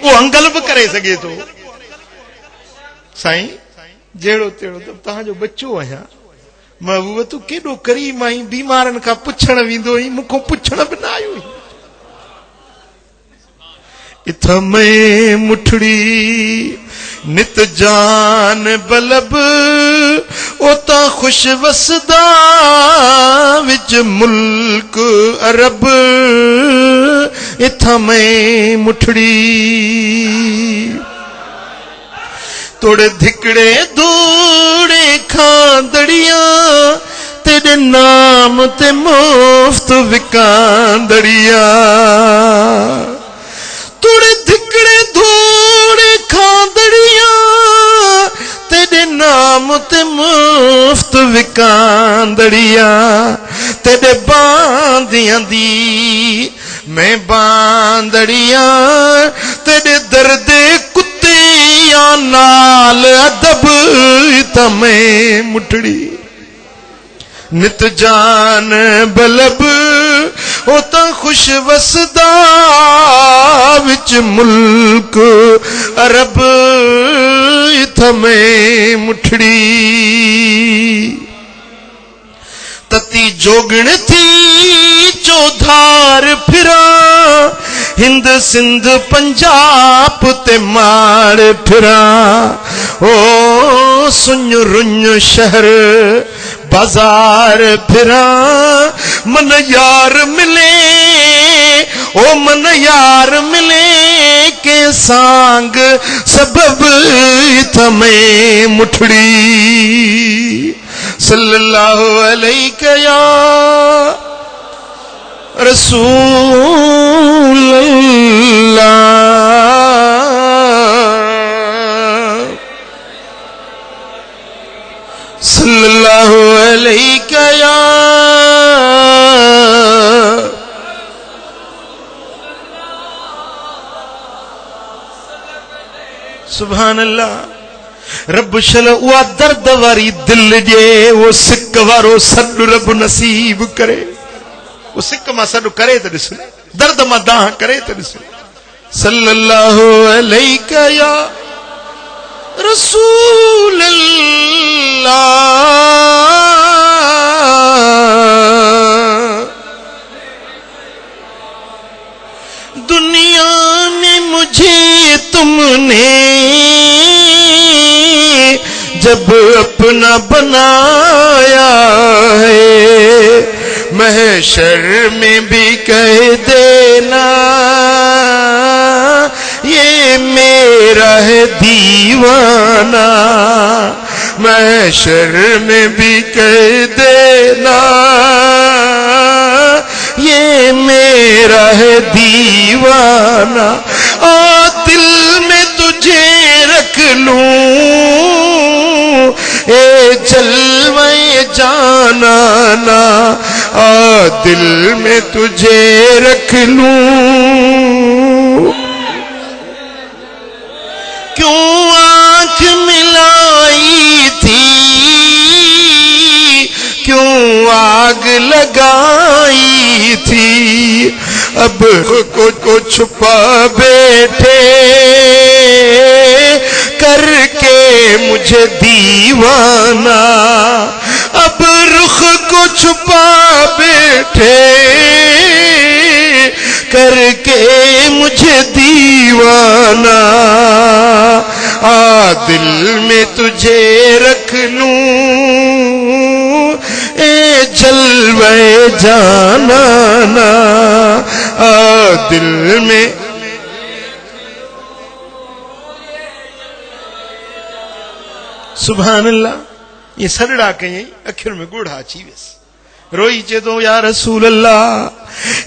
Speaker 1: उहो अंगल बि करे सघे थो। साईं, जहिड़ो तहिड़ो त तव्हांजो बच्चो आहियां, महबूब तूं केॾो करीम आहीं, बीमारनि खां पुछण वेंदो आहीं, मूंखां पुछण बि न आयो। इथमे मुठड़ी नित जान बलब, ओता खुश वसदा विच मुल्क अरब, इथमे मुठड़ी तोड़े धिकड़े धूड़े खांदड़िया, तेरे नाम ते मुफ्त विकांदड़िया, तोड़े धिकड़े धूड़े खांदड़िया, तेरे नाम ते मुफ्त विकांदड़िया, तेरे बांदियां दी मैं बांदड़िया, तेरे दर्दे कुत्तियां नाल अदब, तमें मुठड़ी नित जान बलब, ओता खुश वसदा विच मुल्क अरब, इथमे मुठड़ी तती जोगण थी चौधार फिरा हिंद सिंध पंजाब ते मार फिरा ओ सुन रुन शहर बाजार फिरा मन यार मिले ओ मन यार मिले के सांग सबब थमें मुठड़ी सल्लल्लाहु अलैहि या रसूल अल्लाह सल्लल्लाहु अलैहि या सुभान अल्लाह रब शल उआ दर्द वारी दिल जे वो सिक वारो सॾु रब नसीब करे वो सिक मां सॾु करे त ॾिस दर्द मां दाह करे त ॾिस सल्लल्लाहु अलैहि या रसूल अल्लाह दुनिया में मुझे तुमने जब अपना बनाया है महशर में भी कह देना ये मेरा है दीवाना महशर में भी कह देना ये मेरा है दीवाना आ दिल में तुझे रख लूं ए जलवे जानाना आ दिल में तुझे रख लूं क्यों आंख मिलाई थी क्यों आग लगाई थी अब को छुपा बैठे करके मुझे दीवाना अब रुख को छुपा बैठे करके मुझे दीवाना आ दिल में तुझे रख लूं ए जलवे जानाना आ दिल में सुभान अल्लाह ये सड़ड़ा कई अखिर में गुड़ अची वियस रोई चे तो या रसूल अल्लाह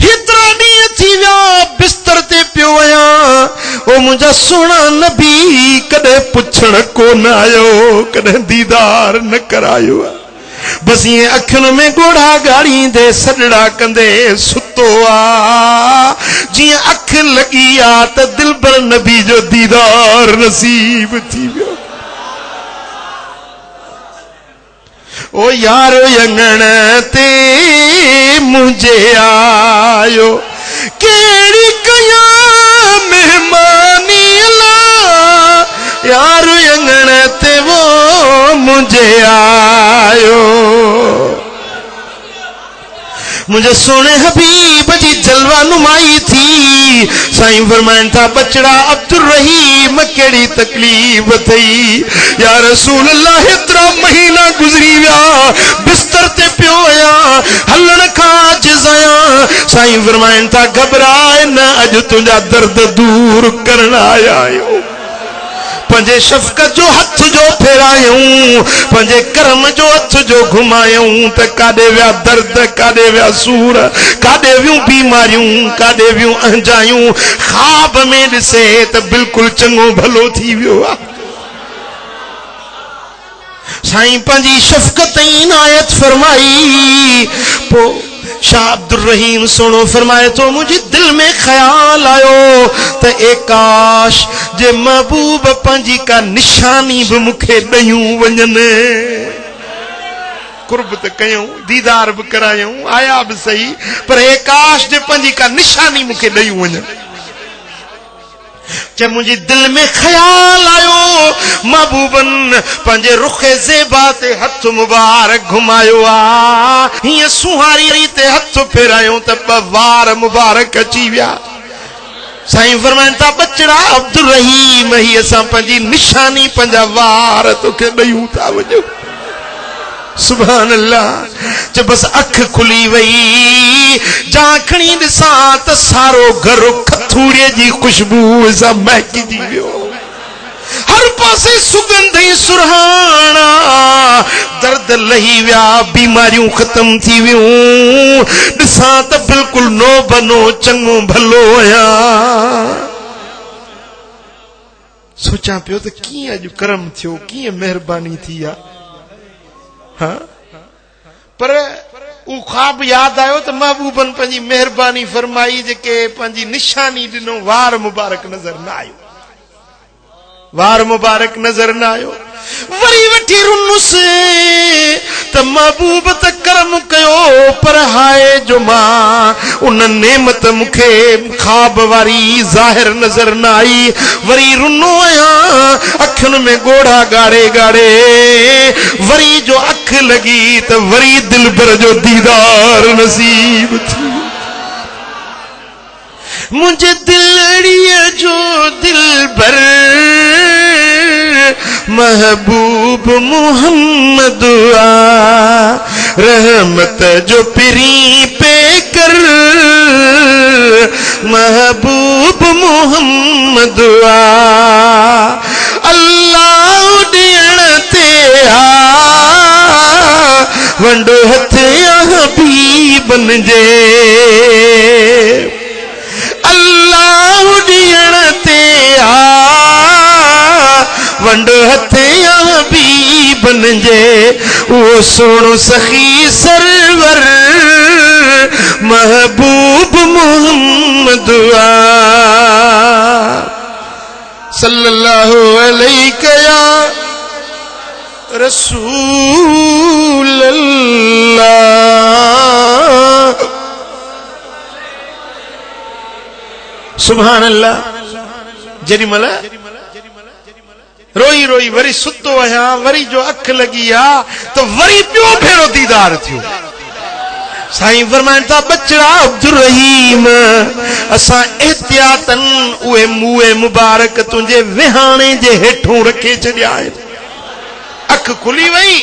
Speaker 1: हेतिरा ॾींहं थी विया बिस्तर ते पियो आहियां ओ मुंहिंजा सुहिणा नबी कॾहिं पुछण कोन आयो कॾहिं दीदार न करायो बस ये अखियुनि में ॻोढ़ा ॻाड़ींदे सॾड़ा कंदे सुतो आ जीअं अख लॻी आ त दिलबर नबी जो दीदार नसीब थी वियो ओ यार यंगण ते मुझे आयो केड़ी कया मेहमानी ला यार यंगण ते वो मुझे आयो मुझे सोने हबीब जी जलवा नुमाई थी साईं फरमाइन था बचड़ा अब्दुल रहीम केड़ी तकलीफ थी या रसूल अल्लाह हेतिरा महीना गुजरी विया बिस्तर ते पियो आया हलण खां आजिज़ आया साईं फरमाइन था घबराए न अज तुझा दर्द दूर करण आया आहियो पंजे शफकत जो हथ जो फेरायूं पंजे करम जो हथ जो घुमायूं त काॾे विया दर्द काॾे विया सूर काॾे वियूं बीमारियूं काॾे वियूं अंजायूं ख्वाब में ॾिसे त बिल्कुलु चङो भलो थी वियो आहे साईं पंहिंजी शफकत इनायत फरमाई पो शाह अब्दुल रहीम सोनो फरमाए तो मुझे दिल में ख्याल आयो तो काश जे महबूब पंजी का निशानी भी मुखे दयूं वजन कुर्ब तो कयूं दीदार भी करायूं आया भी सही पर काश जे पंजी का निशानी मुखे दयूं वजन चे मुझे दिल में ख्याल आयो महबूबन पंजे रुखे ज़ेबा ते हथ मुबारक घुमायो आ हिय सुहारी रीते हथ फेरायो त वार मुबारक अची विया साईं फरमाइन था बचड़ा अब्दुल रहीम ही असां पंजी निशानी पंजा वार तोखे ॾयूं था वञो सुभान अल्लाह जब बस अख खुली वई जाखणी ॾिसां त सारो घर खथूड़े जी खुशबू सां महकजी वियो हर पासे सुगंध ही सुरहाना दर्द लही विया बीमारियों खत्म थी वियूं ॾिसां त बिल्कुल नो बनो चङो भलो आया सोचा पियो त कीअं अॼु करम थियो कीअं मेहरबानी थी आहे हाँ पर उ ख्वाब याद आयो तो महबूबन पंजी मेहरबानी फरमाई जेके पंजी निशानी दिनो वार मुबारक नजर ना आयो वार मुबारक नजर ना आयो वरी वठी रुनुस त महबूब त करम कयो पर हाय जो मां उन नेमत मुखे ख्वाब वारी जाहिर नजर न आई वरी रुनो आया अखियुनि में गोड़ा गाड़े गाड़े वरी जो अख लगी त वरी दिलबर जो दीदार नसीब थी मुझे दिलड़िया जो दिलबर महबूब मोहम्मद रहमत जो पिरी पे कर महबूब मोहम्मद अल्लाह ॾियण ते वंडो हथ हबीबन जे अल्लाह ॾियण ते वंड हथ हबीबन जे वो सोनो सखी सरवर महबूब मोहम्मद सल्लल्लाहु अलैहि या रसूल अल्लाह सुभान अल्लाह जरी मला रोई रोई वरी सुतो आया वरी जो अख लगी आ तो वरी पियो भेरो दीदार थियो साईं फरमाइन था बचड़ा अब्दुल रहीम असा एहतियातन उए मुए मुबारक तुझे विहाणे जे हेठों रखे छड़िया अख खुली वई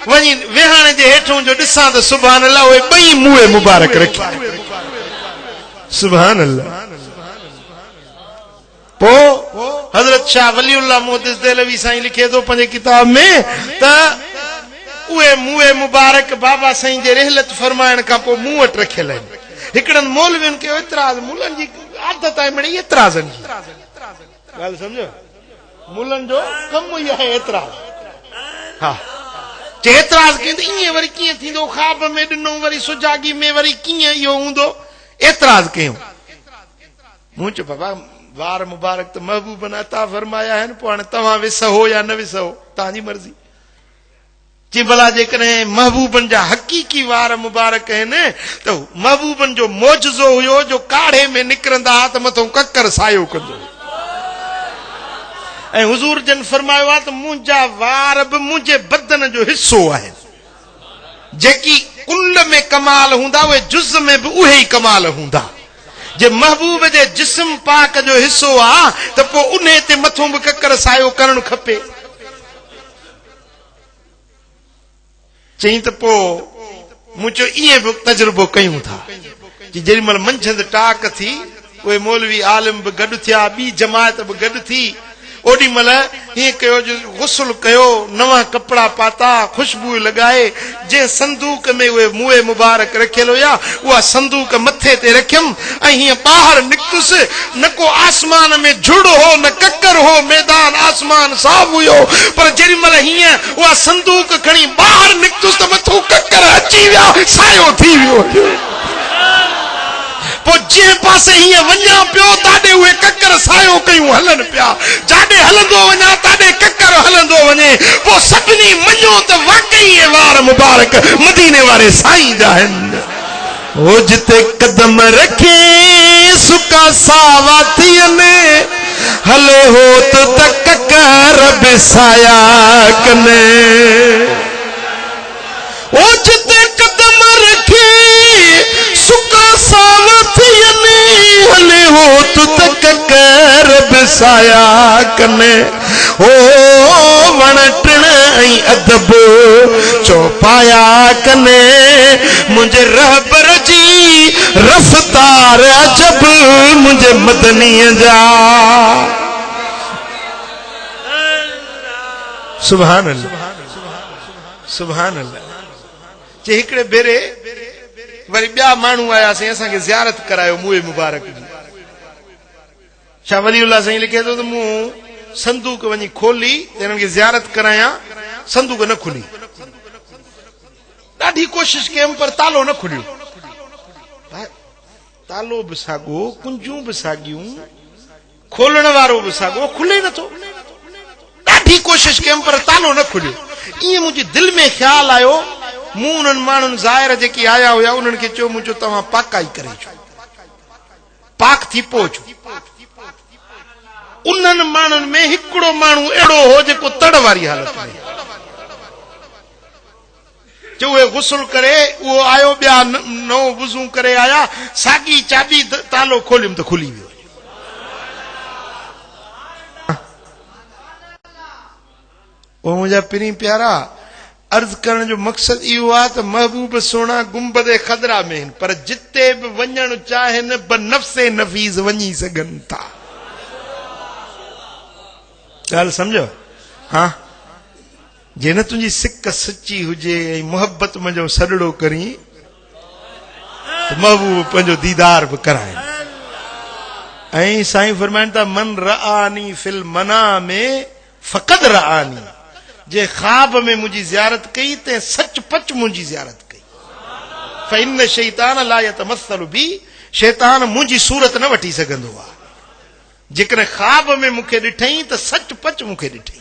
Speaker 1: वनी विहाणे जे हेठों जो दिसा तो सुभान अल्लाह उए बई मुए मुबारक रखी सुभान अल्लाह पो हजरत शाह वलीउल्लाह मोहद्दिस देहलवी साईं लिखे तो पंजे किताब में त उए मुए मुबारक बाबा साईं जे रहलत फरमाइण का पो मुंह वट रखियल आहिनि हिकड़न मौलवियुनि के एतराज मुलन जी आदत आहे मणी एतराजन जी गाल समझो मुलन जो कम ही है एतराज हां जे एतराज के इए वरी किए थींदो ख्वाब में दिनो वरी सुजागी में वरी किए यो हुंदो एतराज कयो मुंह च बाबा वार मुबारक तो महबूब ने अता फरमाया है पो हाणे तव्हां विसहो या न विसहो तव्हांजी मर्जी जी भला जेकॾहिं महबूबन जा हकीकी वार मुबारक आहिनि त महबूबन जो मौजज़ो हुयो जो काढ़े में निकिरंदा त मथो ककर सायो कंदो ऐं हुज़ूर जन फरमायो आहे त मुंहिंजा वार बि मुंहिंजे बदन जो हिस्सो आहिनि जेकी कुल में कमाल हूंदा उहे जुज़ में बि उहे ई कमाल हूंदा जे महबूब जे जिस्म पाक जो हिस्सो आ त पो उन्हे ते मथों बि ककर सायो करणु खपे चई त पो मुझो इए बि तजुर्बो कयूं था कि जेॾी महिल मंझंदि टाक थी उहे मौलवी आलिम बि गॾु थिया ॿी जमात बि गॾु थी ओॾी महिल हीअं कयो जो गुस्ल कयो नवां कपिड़ा पाता खुशबू लगाए जे संदूक में उहे मुए मुबारक रखियल हुया उहा संदूक मथे ते रखियमि ऐं हीअं ॿाहिरि निकितुसि न को आसमान में झुड़ हो न ककर हो मैदान आसमान साफ़ हुयो पर जेॾी महिल हीअं उहा संदूक खणी ॿाहिरि निकितुसि त मथो ककर अची विया सायो थी वियो जे पासे हीअं वञा पियो ताॾे उहे ककर सायो कयूं हलनि पिया जाॾे हलंदो वञा ताॾे ककर हलंदो वञे पोइ सभिनी मञो त वाकई इहे वार मुबारक मदीने वारे साईं जा आहिनि हो जिते कदम रखे सुका सावा थियनि हले होत तक कर बिसाया कने ओ जिते कदम रखी सुका सावथियनी हले होत तक कर बिसाया कने ओ वणटण ऐं अदब चौपाया कने मुझे रहबर जी रफ्तार अजब मुझे मदनी जा सुभान अल्लाह सुभान अल्लाह चे हिकड़े भेरे वरी ॿिया माण्हू आयासीं असांखे ज़ियारत करायो मुए मुबारक जी शाह वलीउल्लाह साईं लिखे थो त मूं संदूक वञी खोली हिननि खे ज़ियारत करायां संदूक न खुली ॾाढी कोशिश कयमि पर तालो न खुलियो तालो बि साॻियो कुंजूं बि साॻियूं खोलण वारो बि साॻियो खुले नथो ॾाढी कोशिश कयमि पर तालो न खुलियो ईअं मुंहिंजे दिलि में ख़्यालु आयो मूं उन्हनि माण्हुनि ज़ाहिर जेके आया हुया उन्हनि खे चयो मूं चयो तव्हां पाकाई करे अचो पाक थी पोइ अचो उन्हनि माण्हुनि में हिकिड़ो माण्हू अहिड़ो हो जेको तड़ वारी हालत में जो उहे गुस्ल करे उहो आयो ॿिया नओं वुज़ू करे आया साॻी चाबी तालो खोलियुमि त खुली वियो ओ मुंहिंजा पिरी प्यारा अर्ज़ करण जो मक़सद इहो आहे त महबूब सोना गुंबद खदरा में आहिनि पर जिते बि वञणु चाहिनि बनफ़्से नफ़ीस वञी सघनि था ॻाल्हि सम्झो हा जे न तुंहिंजी सिक सची हुजे ऐं मोहब्बत मुंहिंजो सॾड़ो करी त महबूब पंहिंजो दीदार बि कराइनि ऐं साईं फरमाइनि था मन रआनी फिल मना में फ़क़द रआनी जे ख्वाब में मुंहिंजी ज़ियारत कई ते सचपच मुंहिंजी ज़ियारत कई फ़इन शैतान ला यतमस्सलु बी शैतान मुंहिंजी सूरत न वठी सघंदो आहे जेकॾहिं ख्वाब में मूंखे ॾिठई त सचपच मूंखे ॾिठई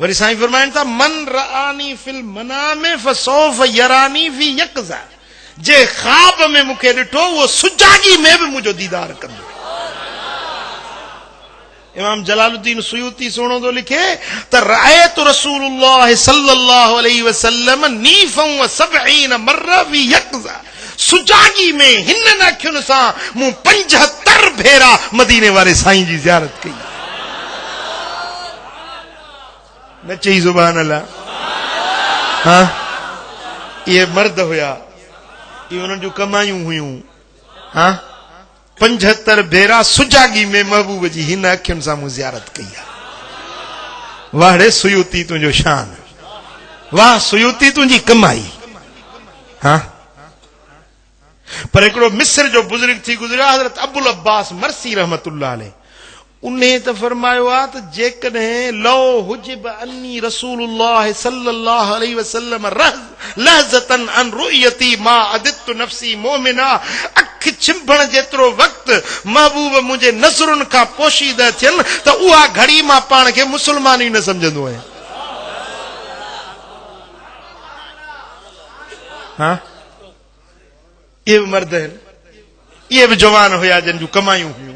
Speaker 1: वरी साईं फरमाइनि था मन रआनी फिल मनामे फसौफ यरानी फी यक़ज़ा जे ख्वाब में मूंखे ॾिठो उहो सुजागी में बि मुंहिंजो दीदार कंदो इमाम जलालुद्दीन सुयूती सुहिणो थो लिखे त रअयतु रसूलुल्लाह सल्लल्लाहु अलैहि वसल्लम नीफ़न व सबईन मर्रा फी यक़ज़ा सुजागी में हिन अखियुनि सां मूं 75 भेरा मदीने वारे साईं जी ज़ियारत कई न चई सुभान अल्लाह हाँ ये मर्द हुया ये उन्हनि जूं कमायूं हुयूं हाँ 75 भेरा सुजागी में महबूब जी हिन अखियुनि सां मूं ज़ियारत कई आहे वाहड़े सुयूती तुंहिंजो शान वाह सुयूती तुंहिंजी कमाई हाँ पर हिकिड़ो मिस्र जो बुज़ुर्ग थी गुज़रियो हज़रत अबुल अब्बास मरसी रहमतुल्लाह अलैह उन त फरमायो आहे त जेकॾहिं लो हुजिब अन्नी रसूलुल्लाह सल्लल्लाहु अलैहि वसल्लम लहज़तन अन रुयती मा अदितु नफ्सी मोमिना अख छिंभण जेतिरो वक़्तु महबूब मुंहिंजे नज़रुनि खां पोशीदा थियनि त उहा घड़ी मां पाण खे मुस्लमान ई न सम्झंदो आहियां हा इहे बि मर्द आहिनि इहे बि जवान हुया जिन जूं कमायूं हुयूं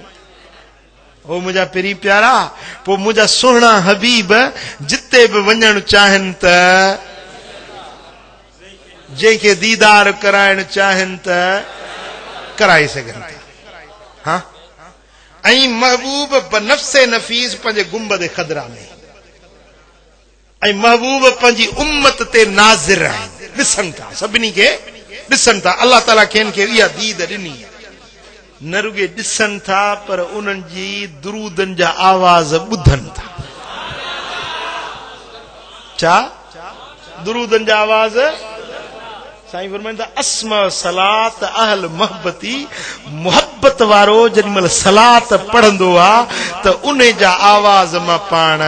Speaker 1: ओ मुंहिंजा पिरी प्यारा पोइ मुंहिंजा सुहिणा हबीब जिते बि वञणु चाहिनि त जंहिंखे दीदार कराइणु चाहिनि त कराए सघनि था हा ऐं महबूब बनफ़्से नफ़ीस पंहिंजे गुंबद खदरा में ऐं महबूब पंहिंजी उम्मत ते नाज़िर आहिनि ॾिसनि था सभिनी खे ॾिसनि था अल्लाह ताला खेनि खे इहा दीद ॾिनी न रुॻे ॾिसनि था पर उन्हनि जी दुरूदनि जा आवाज़ ॿुधनि था छा दुरूदनि जा आवाज़ साईं फरमाइनि था अस्मा सलात अहल मोहब्बती मोहब्बत वारो जेॾी महिल सलात पढ़ंदो आहे त उन जा आवाज़ मां पाण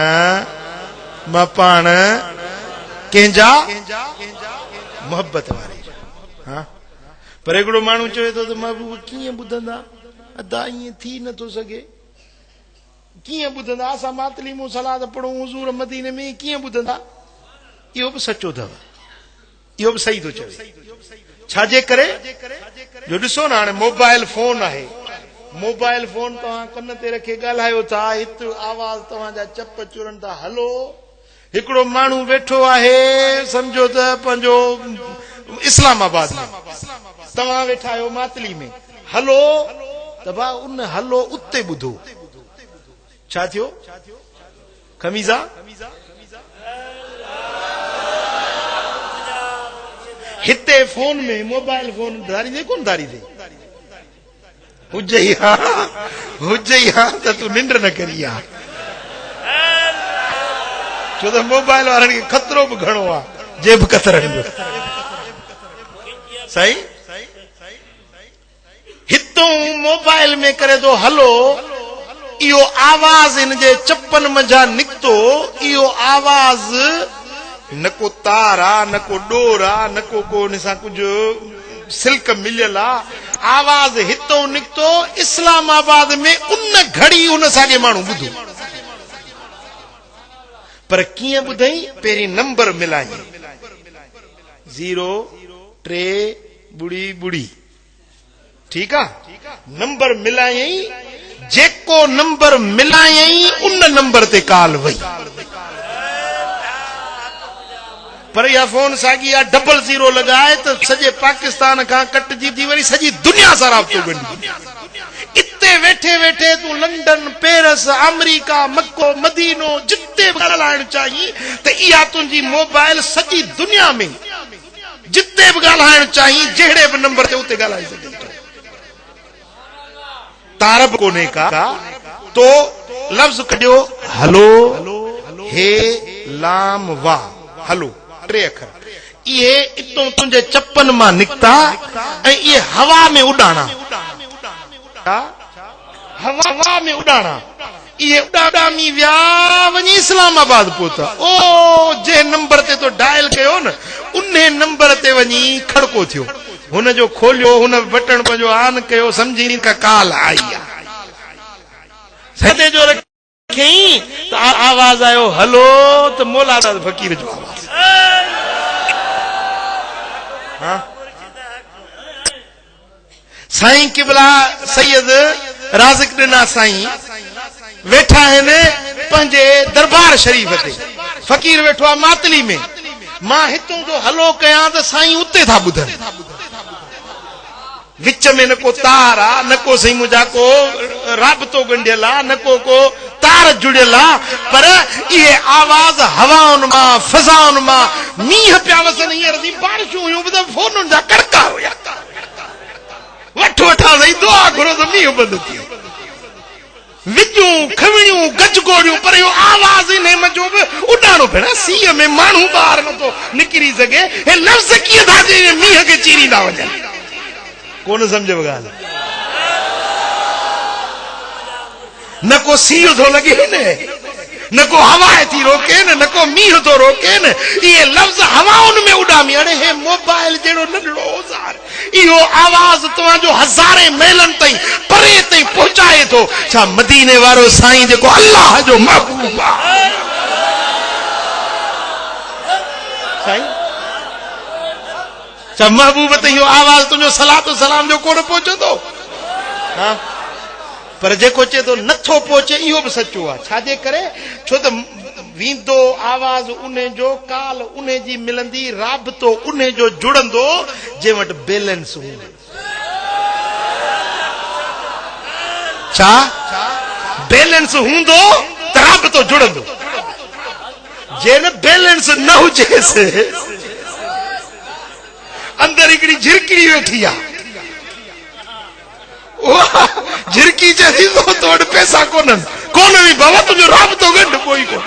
Speaker 1: कंहिंजा मोहब्बत वारे हा पर हिकिड़ो माण्हू चवे थो त महबूब कीअं ॿुधंदा अदा ईअं थी नथो सघे कीअं ॿुधंदा असां मातलीमूं सलाद पढ़ूं हुज़ूर मदीने में कीअं ॿुधंदा इहो बि सचो अथव इहो बि सही थो चवे छाजे करे जो ॾिसो न हाणे मोबाइल फोन आहे मोबाइल फोन तव्हां कन ते रखे ॻाल्हायो था, हिते आवाज़ तव्हांजा चप चुरनि था। हलो, हिकिड़ो माण्हू वेठो आहे सम्झो त पंहिंजो इस्लामाबाद में, तव्हां वेठा आहियो मातली में। हलो त भा उन हलो उते ॿुधो छा थियो। खमीज़ा हिते फोन में मोबाइल फोन धारी दे कोन धारी दे हुजे त तू निंड न करी आ, छो त मोबाइल वारनि खे खतरो बि घणो आहे, जेब कतरनि बि। सही हितों मोबाइल में करे तो हलो, इहो आवाज़ इन जे चपन मंझा निकतो, इहो आवाज़ न को तार आ, न को डोर आ, न को इन सां कुझु सिल्क मिलियल आ, आवाज़ हितों निकतो इस्लामाबाद में। उन घड़ी उन साॻे माण्हू ॿुधो, पर कीअं ॿुधई, पहिरीं नंबर मिलाई 03000, ठीक है, नंबर मिलायई, जेको नंबर मिलायई उन नंबर ते कॉल वई। पर या फोन सागी या 00 लगाए तो सजे पाकिस्तान का कटजी थी वरी सजी दुनिया सां राब्तो गंढी। इते वेठे वेठे तू लंडन, पेरिस, अमेरिका, मक्को, मदीनो जिते ॻाल्हाइण चाहिए तो इहा तुंहिंजी मोबाइल सजी दुनिया में जिते भी ॻाल्हाइण चाहिए जहिड़े भी नंबर ते उते ॻाल्हाए सघे। तारब कोने का तो लफ्ज कढियो हलो, हे लाम वाह, हलो 3 अखर, ये इतों तुंहिंजे चपन मां निकता ऐं ये हवा में उड़ाना, हवा में उड़ाना, ये उड़ामी विया वञी इस्लामाबाद पहुता। ओ जे नंबर ते तो डायल कयो न उन नंबर ते वञी खड़को थियो, हुन जो खोलियो, हुन बटन पंहिंजो ऑन कयो, समझी का कॉल आई आहे। सदे जो रखई तो आवाज आयो हलो, तो मौला फकीर जो आवाज। हाँ? साईं किबला सैयद राज़िक ॾिना साईं वेठा आहिनि पंहिंजे दरबार शरीफ ते, फकीर वेठो आहे मातली में। मां हितों जो हलो कयां त साईं उते था ॿुधनि, विच में न को तार आ, न को सही मुंहिंजा को राबतो ॻंढियल आ, न को तार जुड़ियल आ, पर इहे आवाज़ हवाउनि मां, फिज़ाउनि मां, मींहं पिया वसनि, हींअर थी बारिशूं हुयूं त फोनुनि जा कड़का हुया। वठा सही दुआ घुरो त मींहुं बंदि थी, विजूं खविणियूं गजगोड़ियूं, पर इहो आवाज़ इन मजो बि उॾाणो भेण। सीअ में माण्हू ॿाहिरि नथो निकिरी सघे, हे लफ़्ज़ कीअं था अचे मींहं खे चीरींदा वञनि। कौन समझे ॻाल्हि, न को सीउ थो लॻे न को हवा थी रोके न को मींहुं थो रोके न, ये लफ़्ज़ हवाउनि में उॾामी। हाणे हे मोबाइल जहिड़ो नंढड़ो औज़ार इहो आवाज़ तव्हांजो हज़ारे मेलनि ताईं परे ताईं पहुचाए थो। छा मदीने वारो साईं जेको अल्लाह जो महबूब आहे, साईं छा महबूब ते इहो आवाज़ तुंहिंजो सलातो सलाम जो कोन पहुचंदो? हाँ, पर जेको चए थो नथो पहुचे इहो बि सचो आहे। छाजे करे? छो त वींदो आवाज़ उन जो, काल उन जी मिलंदी, राबतो उन जो जुड़ंदो जंहिं वटि बैलेंस हूंदो। छा बैलेंस हूंदो त राबतो जुड़ंदो, जे न बैलेंस न हुजेसि अंदर हिकिड़ी झिरकिड़ी वेठी आहे, झिरकी चई तो वटि पैसा कोन्हनि, कोन बि बाबा तुंहिंजो राबतो गंढ कोई कोन,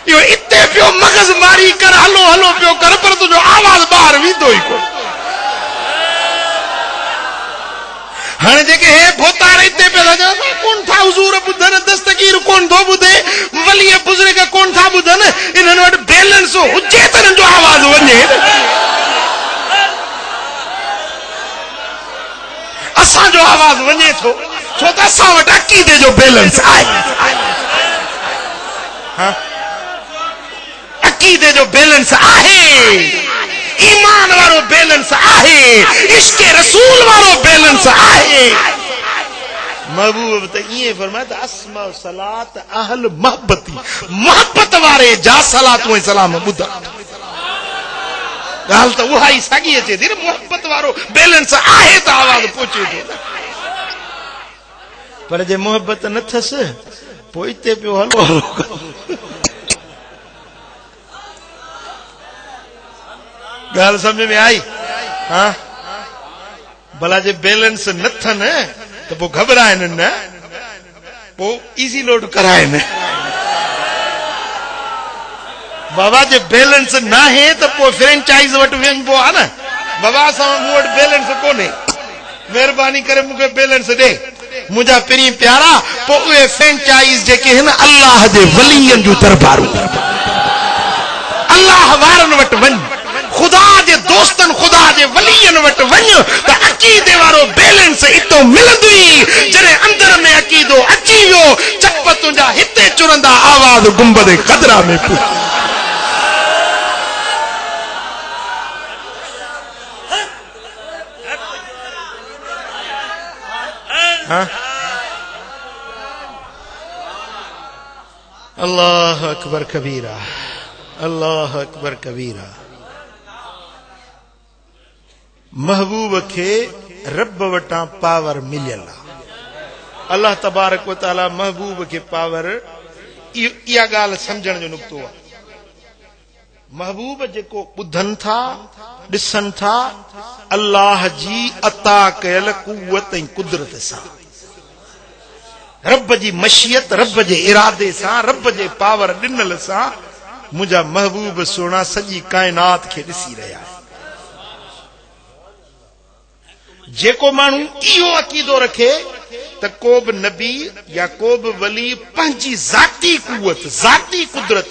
Speaker 1: इहो इते पियो मगज़ मारी कर हलो हलो पियो कर, पर तुंहिंजो आवाज़ ॿाहिरि वेंदो ई कोन। हाणे जेके हे भोतार इते पिया लॻा कोन था हुज़ूर ॿुधनि, दस्तगीर कोन थो ॿुधे, वली बुज़ुर्ग कोन था ॿुधनि, इन्हनि वटि बैलेंस हुजे त हिननि जो आवाज़ वञे। असांजो आवाज़ वञे थो छो त असां वटि अक़ीदे जो बैलेंस आहे, अक़ीदे जो बैलेंस आहे, ईमान वारो बैलेंस आहे, इश्क़ रसूल वारो बैलेंस आहे। महबूब तो ये फरमाया अस्मा सलात अहल मोहब्बती मोहब्बत वारे जा सलात व सलाम बुधा गाल तो उहा ही सागी अचे थी मोहब्बत वारो बैलेंस आहे तो आवाज पहुंचे थो पर जे मोहब्बत न थस पोइ इते पियो हलो गाल समझ में आई हाँ भला जे बैलेंस न थन तो वो घबराइन न वो इजी लोड कराइन बाबा जे बैलेंस ना है तो वो फ्रेंचाइज वट वेन पो आ न बाबा सा मूं वट बैलेंस कोने मेहरबानी करे मुके बैलेंस दे मुझा पिरी प्यारा पो उहे फ्रेंचाइज जेके हन अल्लाह जे वलियन जो दरबार अल्लाह वारन वट वन खुदा जे दोस्तन खुदा जे वलियन वट वञ त अकीदे वारो बैलेंस इतो मिलंदी जरे अंदर में अकीदो अची वियो चप तुंजा हिते चुरंदा आवाज गुंबद खदरा में पु अल्लाह अकबर कबीरा अल्लाह अकबर कबीरा महबूब के रब वटा पावर मिलियल अल्लाह तबारक व तआला महबूब के पावर इया गाल समझण जो नुक्तो आहे महबूब जेको बुधन था दिसन था अल्लाह जी अता कयल कुव्वत ऐं कुदरत सां रब जी मशियत रब जे इरादे सां रब जे पावर डिनल सां मुझा महबूब सोना सजी कायनात के दिसी रहा है जेको मानू इहो अकीदो रखे त को भी नबी या को भी वली पंहिंजी ज़ाती कुवत ज़ाती कुदरत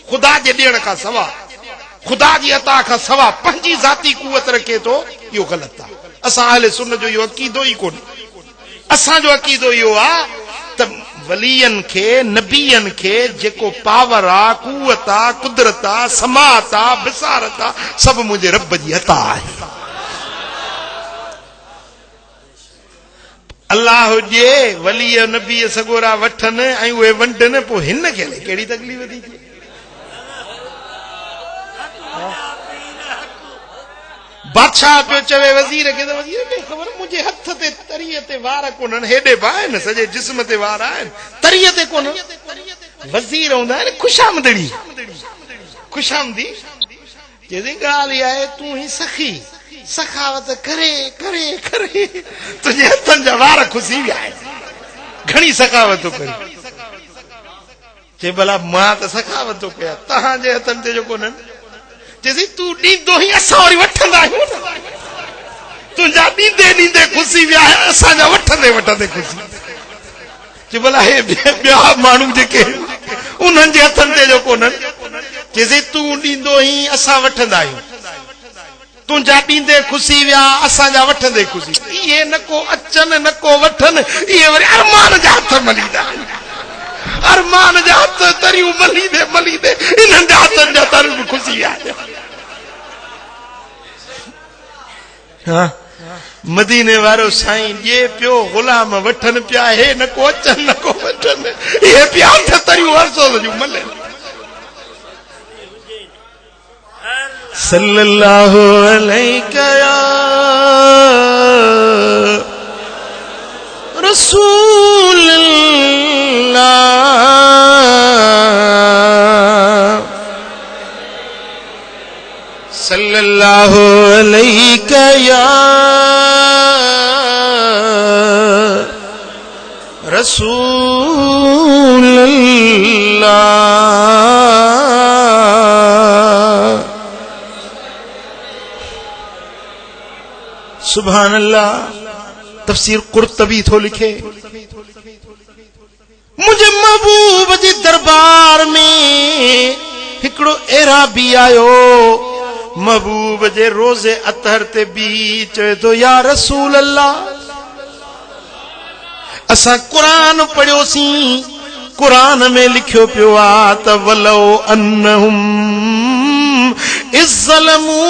Speaker 1: खुदा जे ॾियण खां सवा खुदा जी अता खां सवा पंहिंजी ज़ाती कुवत रखे तो इहो ग़लत आहे असां अहले सुन्नत जो इहो अकीदो ई कोन्हे असां जो अकीदो इहो आहे त वलियन के नबियन के जेको पावर आ कुवत आ कुदरत आ समात आ बिसारत आ सब मुझे रब जी अता है अल्लाह जे वली नबी सगोरा वठन ऐं उहे वंडन पो हिन के केड़ी तकलीफ थी बादशाह पे चवे वजीर के तो वजीर के खबर मुझे हथ ते तरिये ते वार कोन हेडे बाइन सजे जिस्म ते वार आइन तरिये ते कोन वजीर होंदा है खुशामदी जेदी गाल आए तू ही सखी सखावत करे करे करे तुझे हथन जा वार खुशी भी आए घणी सखावत करे जे भला मां त सखावत कया तहां जे हथन ते जो कोन जेसी तू ॾींदो ही असां वरी वठंदा आहियूं तुंहिंजा ॾींदे ॾींदे खुशी विया असां जा वठंदे वठंदे खुशी जे भला हे ॿिया माण्हू जेके उन्हनि जे हथनि ते जो कोन जेसी तूं ॾींदो ही असां वठंदा आहियूं तुंहिंजा ॾींदे खुशी विया असां जा वठंदे खुशी इहे न को अचनि न को वठनि इहे वरी अरमान जा हथ मलींदा अरमान जा हथ तरियूं मलींदे मलींदे इन्हनि जा हथनि जा तर बि खुशी आहे हाँ मदीने वारो साईं ये पियो गुलाम वठन पिया हे न को अचन न को वठन ये पिया हथ तरियूं हरसो जो मले सल्लल्लाहु अलैहि या रसूल अल्लाह सल्लल्लाहु अलैहि या रसूल अल्लाह सुभान अल्लाह तफसीर कुर्तबी थो लिखे मुझे महबूब जी दरबार में हिकड़ो एराबी आयो महबूब जे रोजे अतहर ते बी चवे तो या रसूल अल्लाह असा कुरान पढ़ियोसी कुरान में लिखियो पियो आ त वलो अन्नहुम इज़्ज़लमू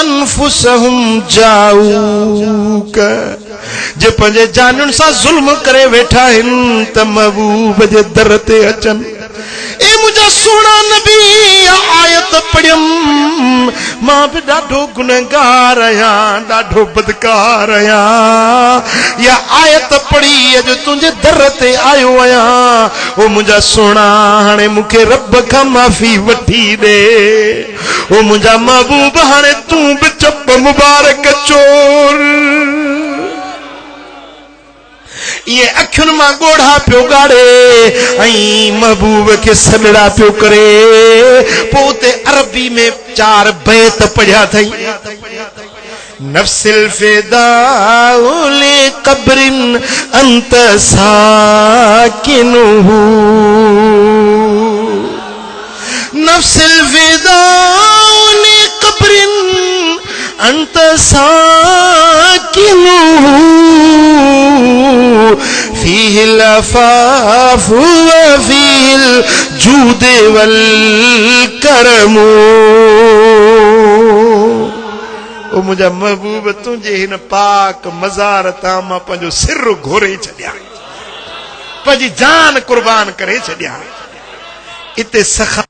Speaker 1: अनफुसहुम जाऊक जे पंहिंजे जानन सां जुल्म करे वेठा आहिनि त महबूब जे दर ते अचन। ए मुंहिंजा सोना नबी आयत पढ़ियम मां भी ॾाढो गुनहगार आहियां, ॾाढो बदकार आहियां। या आयत पढ़ी अॼु तुंहिंजे दर ते आयो आहियां। ओ मुंहिंजा सोना हाणे मूंखे रब खां माफ़ी वठी ॾे। ओ मुंहिंजा महबूब हाणे तूं बि चप मुबारक चोर। ये अखियुनि मां ॻोढ़ा पियो ॻाड़े ऐं महबूब खे सॾड़ा पियो करे। पोइ उते अरबी में 4 बैत पढ़िया अथई। नफ्सिल फिदाउ ली क़ब्रिन अंत साकिनुहु, नफ्सिल फिदाउ ली क़ब्रिन अंत साकिनुहु, फीहिल अफ़ाफ़ व फीहिल जूद वल करमु। ओ मुंहिंजा महबूब तुंहिंजे हिन पाक मज़ार तां मां पंहिंजो सिर घोरे छॾियां, पंहिंजी जान कुर्बान करे छॾियां। इते सखा